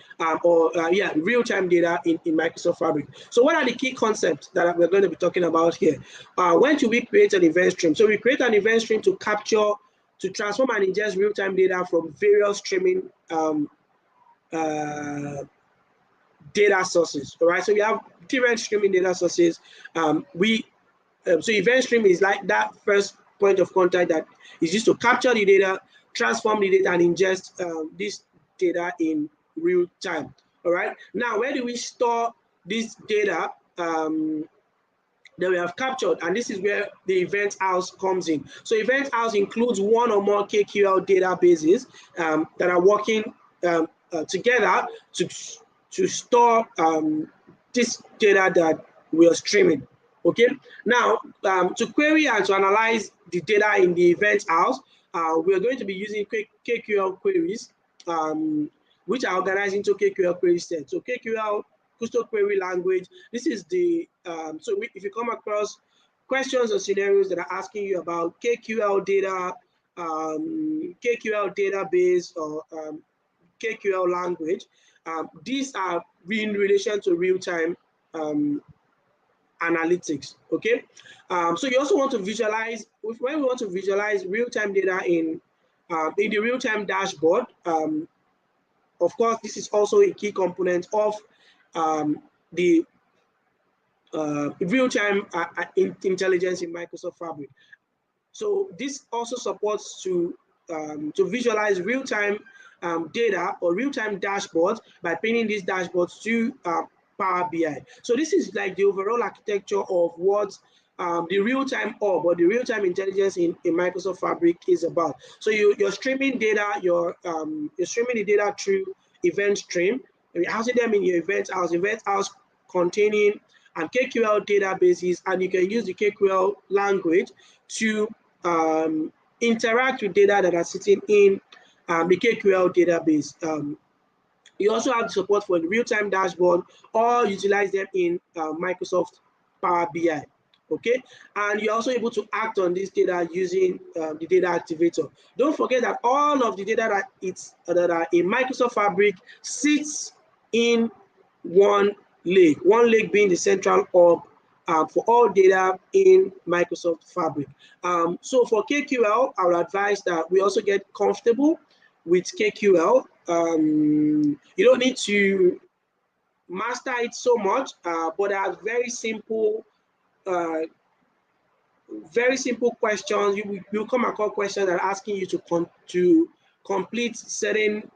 or yeah, real-time data in Microsoft Fabric. So what are the key concepts that we're going to be talking about here? When do we create an event stream? So we create an event stream to capture, to transform and ingest real-time data from various streaming uh, data sources, all right? So we have different streaming data sources. So event stream is like that first point of contact that is used to capture the data, transform the data, and ingest this data in real time. All right. Now, where do we store this data that we have captured? And this is where the event house comes in. So event house includes one or more KQL databases that are working together to store this data that we are streaming. Okay. Now, to query and to analyze the data in the event house, we are going to be using KQL queries, which are organized into KQL query sets. So KQL, custom query language. This is the if you come across questions or scenarios that are asking you about KQL data, KQL database, or KQL language, these are in relation to real-time analytics. Okay, so you also want to visualize, when we want to visualize real-time data in the real-time dashboard. Of course, this is also a key component of the real-time intelligence in Microsoft Fabric. So this also supports to visualize real-time data or real-time dashboards by pinning these dashboards to Power BI. So this is like the overall architecture of what the real-time hub or the real-time intelligence in Microsoft Fabric is about. So you're streaming data, you're streaming the data through event stream, and you're housing them in your event house containing KQL databases, and you can use the KQL language to interact with data that are sitting in the KQL database. You also have support for the real-time dashboard, or utilize them in Microsoft Power BI. Okay, and you're also able to act on this data using the data activator. Don't forget that all of the data that are in Microsoft Fabric sits in one lake. One lake being the central hub for all data in Microsoft Fabric. So for KQL, I would advise that we also get comfortable with KQL. You don't need to master it so much, but there are uh, very simple questions. You come across questions that are asking you to complete certain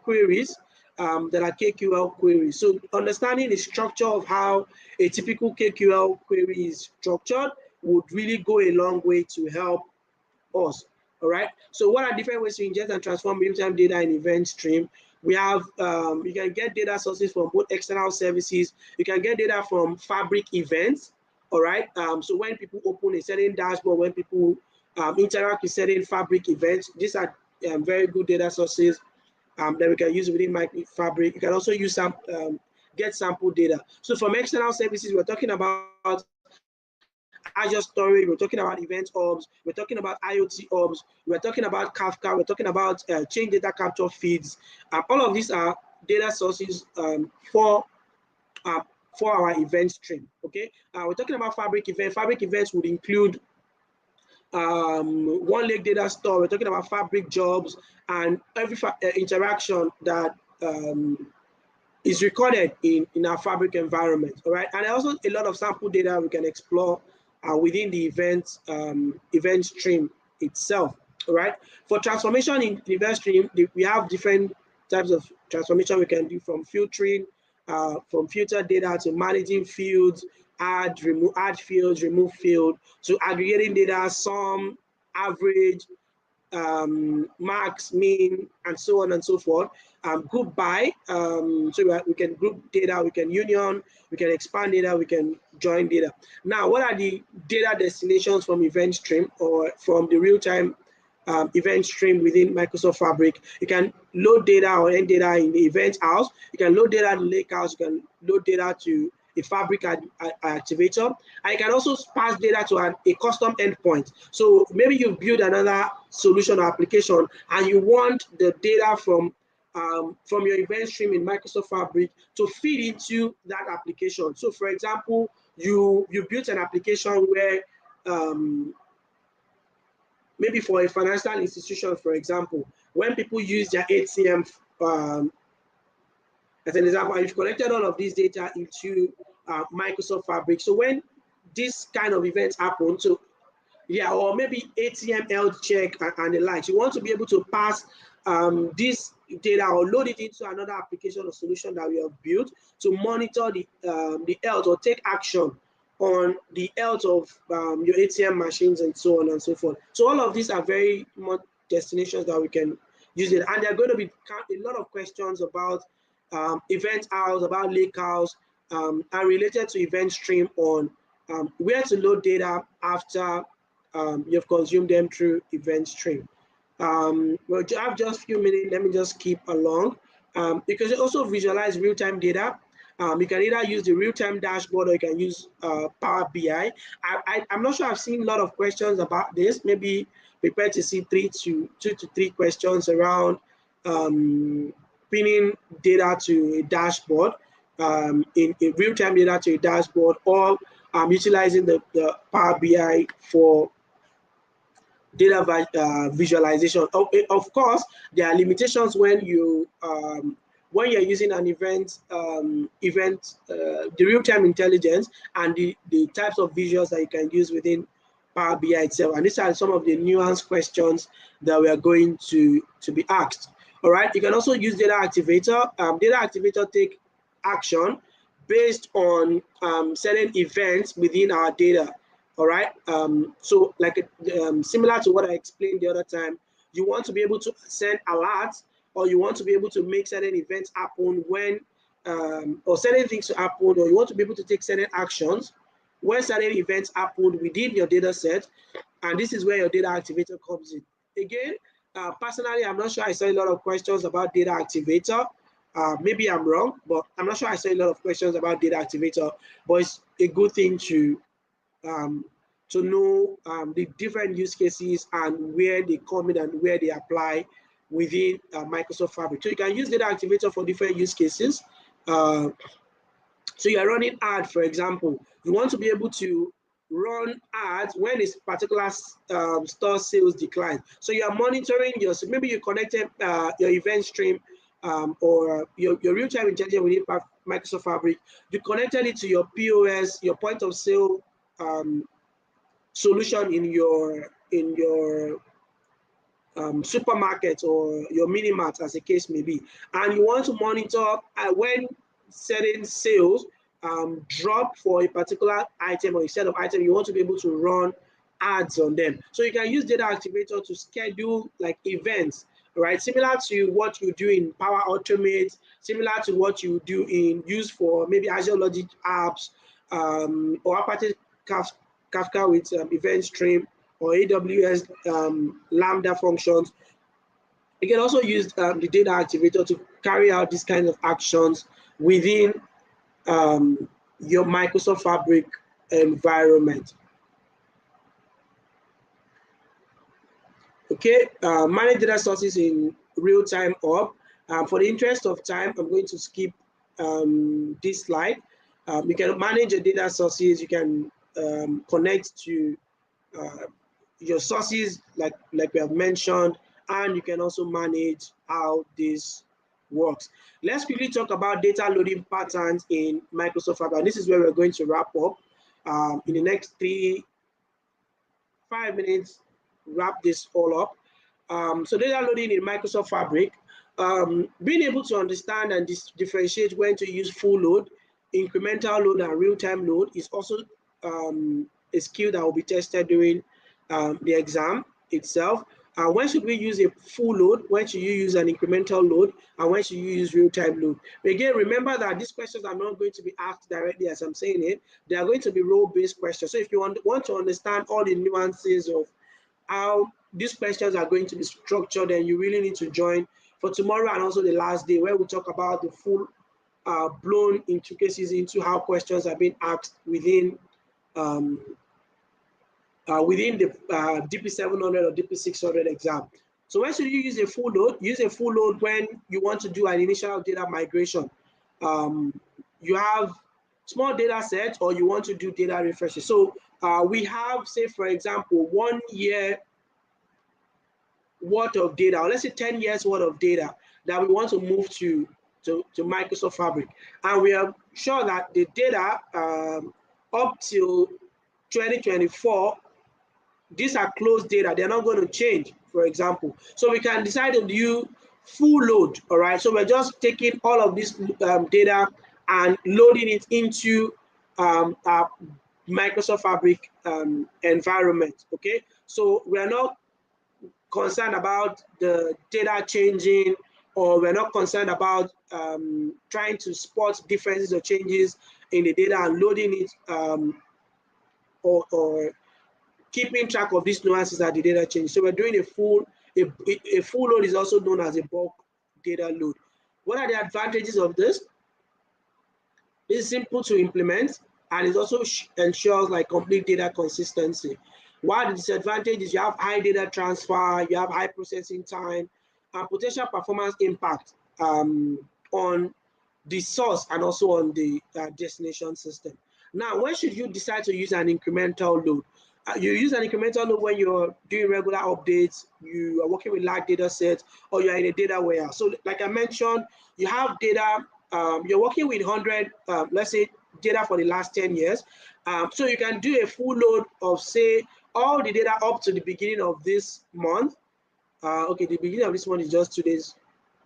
queries that are KQL queries. So understanding the structure of how a typical KQL query is structured would really go a long way to help us. All right. So what are different ways to ingest and transform real-time data in event stream? We have you can get data sources from both external services. You can get data from Fabric events. All right. So when people open a certain dashboard, when people interact with certain Fabric events, these are very good data sources that we can use within Fabric. You can also use some get sample data. So from external services, we're talking about Azure storage, we're talking about event hubs, we're talking about IoT hubs, we're talking about Kafka, we're talking about chain data capture feeds. All of these are data sources uh, for our event stream. Okay, we're talking about Fabric event. Fabric events would include one lake data store. We're talking about Fabric jobs and every interaction that is recorded in our Fabric environment. All right, and also a lot of sample data we can explore within the event stream itself. All right, for transformation in the event stream, we have different types of transformation we can do, from filtering, from filtered data to managing fields, add fields, remove field, to aggregating data, sum, average, max, mean, and so on and so forth. Group by, so we can group data, we can union, we can expand data, we can join data. Now, what are the data destinations from event stream or from the real-time event stream within Microsoft Fabric? You can load data or end data in the event house. You can load data to lake house. You can load data to a Fabric activator. And you can also pass data to a custom endpoint. So maybe you build another solution or application and you want the data from your event stream in Microsoft Fabric to feed into that application. So for example, you built an application where maybe for a financial institution, for example, when people use their ATM, as an example, you've connected all of this data into Microsoft Fabric. So when this kind of events happen, so yeah, or maybe ATM health check and the likes, you want to be able to pass this data or load it into another application or solution that we have built to monitor the health or take action on the health of your ATM machines and so on and so forth. So all of these are very much destinations that we can use it. And there are going to be a lot of questions about event house, about lake house, and related to event stream on where to load data after you've consumed them through event stream. Well, I have just a few minutes. Let me just keep along. You can also visualize real-time data. You can either use the real-time dashboard or you can use Power BI. I'm not sure I've seen a lot of questions about this. Maybe prepare to see two to three questions around pinning data to a dashboard, in real-time data to a dashboard, or utilizing the Power BI for data visualization. Of course, there are limitations when you're using an the real-time intelligence and the types of visuals that you can use within Power BI itself. And these are some of the nuanced questions that we are going to be asked. All right, you can also use data activator. Data activator take action based on certain events within our data. All right, so like similar to what I explained the other time, you want to be able to send alerts, or you want to be able to make certain events happen when or certain things to happen, or you want to be able to take certain actions when certain events happen within your data set. And this is where your data activator comes in. Again, personally, I'm not sure I saw a lot of questions about data activator. Maybe I'm wrong, but I'm not sure I saw a lot of questions about data activator. But it's a good thing um, to know the different use cases and where they come in and where they apply within Microsoft Fabric. So you can use data activator for different use cases. So you're running ad, for example, you want to be able to run ads when a particular store sales decline. So you are monitoring your, so maybe you connected your event stream or your real-time intelligence within Microsoft Fabric. You connected it to your POS, your point of sale solution in your supermarket or your mini mart, as the case may be, and you want to monitor when certain sales drop for a particular item or a set of items, you want to be able to run ads on them. So you can use data activator to schedule like events, right? Similar to what you do in Power Automate, similar to what you do in use for maybe Azure Logic apps, or Apache Kafka with event stream, or AWS Lambda functions. You can also use the data activator to carry out these kinds of actions within your Microsoft Fabric environment. Okay, manage data sources in real time up. For the interest of time, I'm going to skip this slide. You can manage your data sources. You can connect to uh, your sources, like we have mentioned, and you can also manage how this works. Let's quickly talk about data loading patterns in Microsoft Fabric. This is where we're going to wrap up in the next 5 minutes, wrap this all up. So data loading in Microsoft Fabric, being able to understand and differentiate when to use full load, incremental load, and real-time load is also a skill that will be tested during the exam itself. When should we use a full load? When should you use an incremental load? And when should you use real-time load? But again, remember that these questions are not going to be asked directly as I'm saying it. They are going to be role-based questions. So if you want to understand all the nuances of how these questions are going to be structured, then you really need to join for tomorrow and also the last day, where we talk about the full blown intricacies into how questions are being asked um, within the DP700 or DP600 exam. So when should you use a full load? Use a full load when you want to do an initial data migration. You have small data sets or you want to do data refreshes. So we have, say, for example, 1 year worth of data, or let's say 10 years worth of data that we want to move to Microsoft Fabric. And we are sure that the data up till 2024, these are closed data. They're not going to change, for example. So we can decide to do full load, all right? So we're just taking all of this data and loading it into our Microsoft Fabric environment, okay? So we're not concerned about the data changing, or we're not concerned about trying to spot differences or changes in the data and loading it or keeping track of these nuances as the data change. So we're doing a full load is also known as a bulk data load. What are the advantages of this? It's simple to implement, and it also ensures like complete data consistency. While the disadvantage is you have high data transfer, you have high processing time, and potential performance impact on the source and also on the destination system. Now, when should you decide to use an incremental load? You use an incremental load when you're doing regular updates, you are working with large data sets, or you're in a data warehouse. So like I mentioned, you have data, you're working with 100, let's say, data for the last 10 years. So you can do a full load of, say, all the data up to the beginning of this month. Okay, the beginning of this month is just 2 days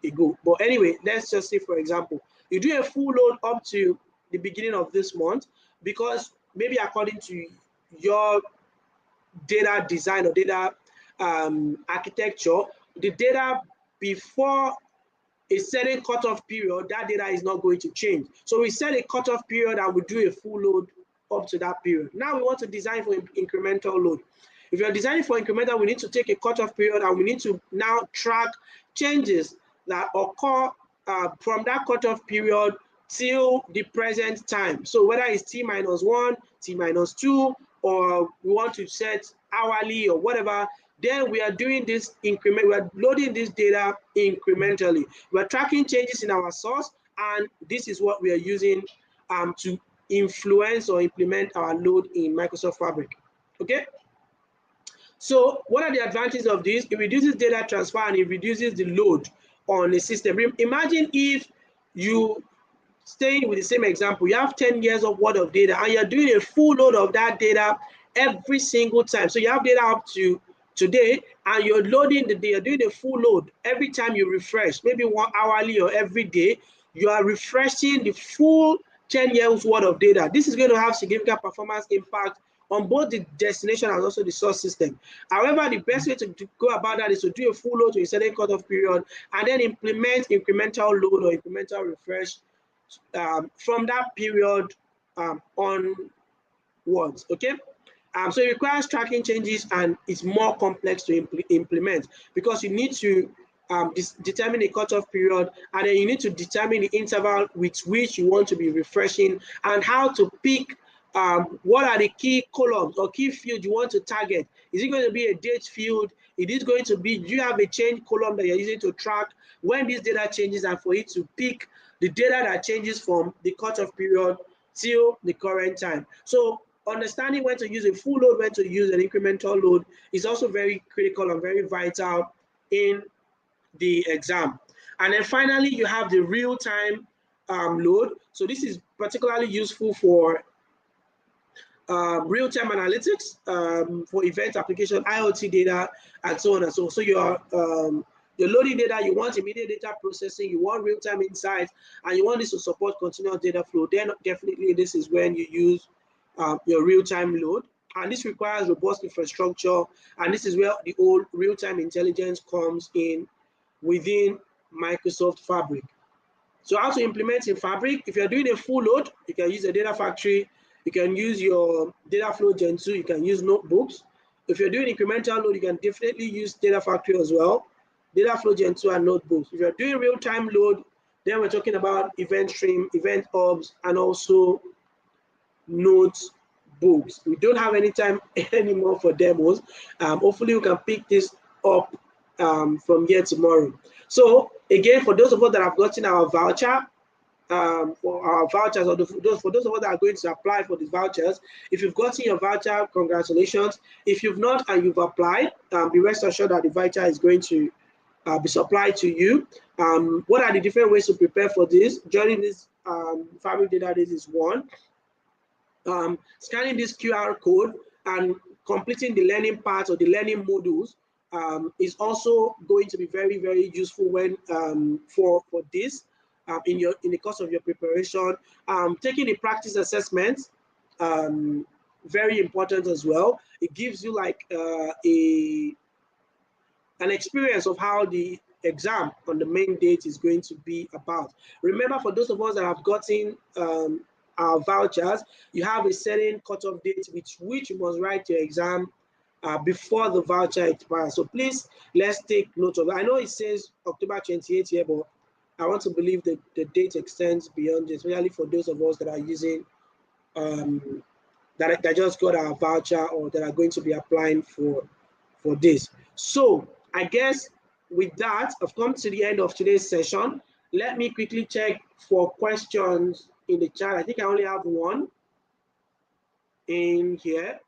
ago. But anyway, let's just say, for example, you do a full load up to the beginning of this month, because maybe according to your data design or data architecture, the data before a certain cutoff period, that data is not going to change. So we set a cutoff period and we do a full load up to that period. Now we want to design for incremental load. If you're designing for incremental, we need to take a cutoff period and we need to now track changes that occur from that cutoff period till the present time. So whether it's T-1, T-2, or we want to set hourly or whatever, then we are doing this increment, we are loading this data incrementally. We're tracking changes in our source, and this is what we are using to influence or implement our load in Microsoft Fabric. Okay. So what are the advantages of this? It reduces data transfer and it reduces the load on the system. Imagine if you, staying with the same example, you have 10 years of worth of data and you're doing a full load of that data every single time. So you have data up to today and you're loading the day, you're doing a full load every time you refresh, maybe 1 hourly or every day, you are refreshing the full 10 years worth of data. This is going to have significant performance impact on both the destination and also the source system. However, the best way to go about that is to do a full load to a certain cutoff period and then implement incremental load or incremental refresh from that period onwards. Okay. So it requires tracking changes and it's more complex to implement because you need to determine a cutoff period, and then you need to determine the interval with which you want to be refreshing and how to pick what are the key columns or key fields you want to target? Is it going to be a date field? It is going to be, do you have a change column that you're using to track when this data changes and for it to pick the data that changes from the cutoff period till the current time? So understanding when to use a full load, when to use an incremental load is also very critical and very vital in the exam. And then finally, you have the real-time load. So this is particularly useful for real-time analytics, for event application, IoT data, and so on and so on. So you're loading data, you want immediate data processing, you want real-time insights, and you want this to support continuous data flow, then definitely this is when you use your real-time load. And this requires robust infrastructure, and this is where the old real-time intelligence comes in within Microsoft Fabric. So how to implement in Fabric? If you're doing a full load, you can use a data factory, you can use your data flow Gen 2, you can use notebooks. If you're doing incremental load, you can definitely use data factory as well, data flow Gen 2 and notebooks. If you're doing real-time load, then we're talking about event stream, event hubs, and also notebooks. We don't have any time anymore for demos. Hopefully we can pick this up from here tomorrow. So again, for those of us that have gotten our voucher, for our vouchers, or for those of us that are going to apply for these vouchers, if you've gotten your voucher, congratulations. If you've not and you've applied, be rest assured that the voucher is going to be supplied to you. What are the different ways to prepare for this? Joining this Fabric database is one. Scanning this QR code and completing the learning part or the learning modules is also going to be very, very useful when for this in the course of your preparation. Taking the practice assessments, very important as well. It gives you like an experience of how the exam on the main date is going to be about. Remember, for those of us that have gotten our vouchers, you have a certain cutoff date with which you must write your exam before the voucher expires. So please, let's take note of it. I know it says October 28th here, but I want to believe that the date extends beyond this, especially for those of us that are using, that just got our voucher or that are going to be applying for this. So I guess with that, I've come to the end of today's session. Let me quickly check for questions in the chat. I think I only have one in here.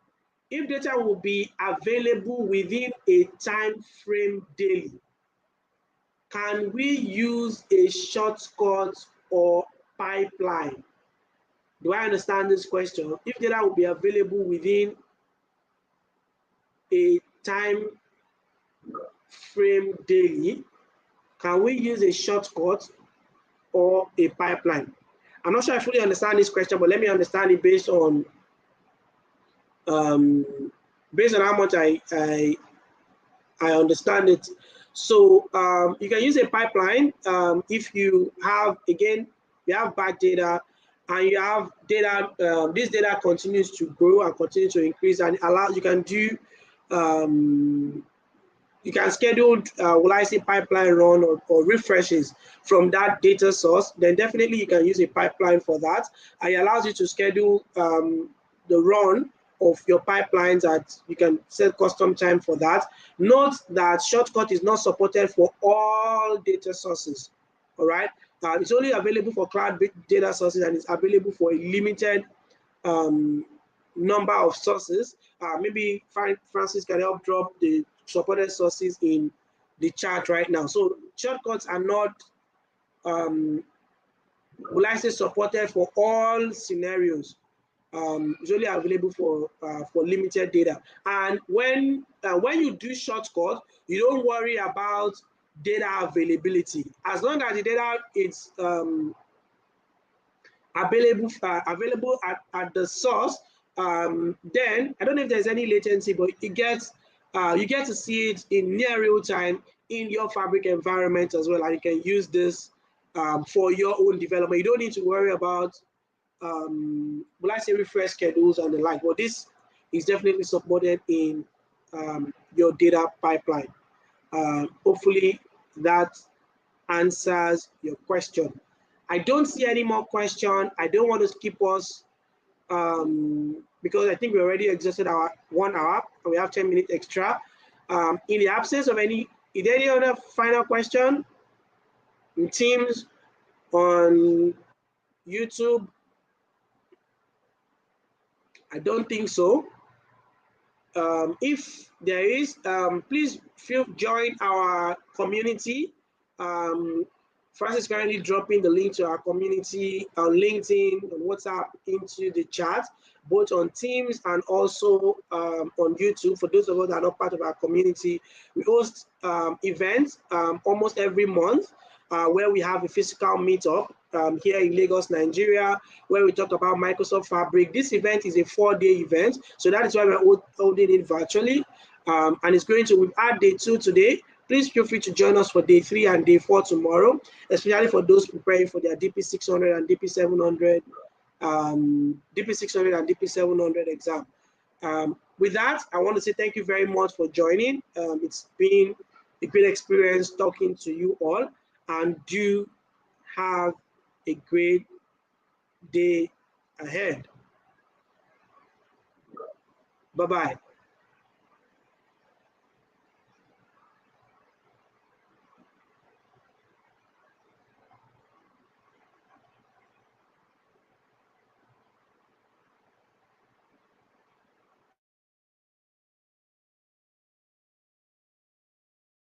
If data will be available within a time frame daily, can we use a shortcut or pipeline? Do I understand this question? If data will be available within a time frame daily, can we use a shortcut or a pipeline? I'm not sure I fully understand this question, but let me understand it based on how much I understand it. So you can use a pipeline if you have, again, you have bad data and you have data, this data continues to grow and continue to increase, and you can do you can schedule, will I say, pipeline run or refreshes from that data source. Then definitely you can use a pipeline for that. And it allows you to schedule the run of your pipelines that you can set custom time for that. Note that shortcut is not supported for all data sources. All right. It's only available for cloud data sources, and it's available for a limited number of sources. Maybe Francis can help drop the supported sources in the chat right now. So shortcuts are not, will I say, supported for all scenarios. It's only available for limited data. And when you do shortcut, you don't worry about data availability. As long as the data is available at the source, then I don't know if there's any latency, but it gets you get to see it in near real time in your Fabric environment as well, and you can use this for your own development. You don't need to worry about will I say refresh schedules and the like, but this is definitely supported in your data pipeline. Hopefully that answers your question. I don't see any more question. I don't want to keep us because I think we already exhausted our 1 hour and we have 10 minutes extra. In the absence of any, is there any other final question in Teams, on YouTube? I don't think so. If there is, please feel join our community. Um, Francis is currently dropping the link to our community on LinkedIn and WhatsApp into the chat, both on Teams and also on YouTube. For those of us that are not part of our community, we host events almost every month where we have a physical meetup here in Lagos, Nigeria, where we talk about Microsoft Fabric. This event is a 4-day event, so that is why we're holding it virtually. And it's going to, we've had day 2 today. Please feel free to join us for day 3 and day 4 tomorrow, especially for those preparing for their DP600 and DP700, DP600 and DP700 exam. With that, I want to say thank you very much for joining. It's been a great experience talking to you all, and do have a great day ahead. Bye-bye.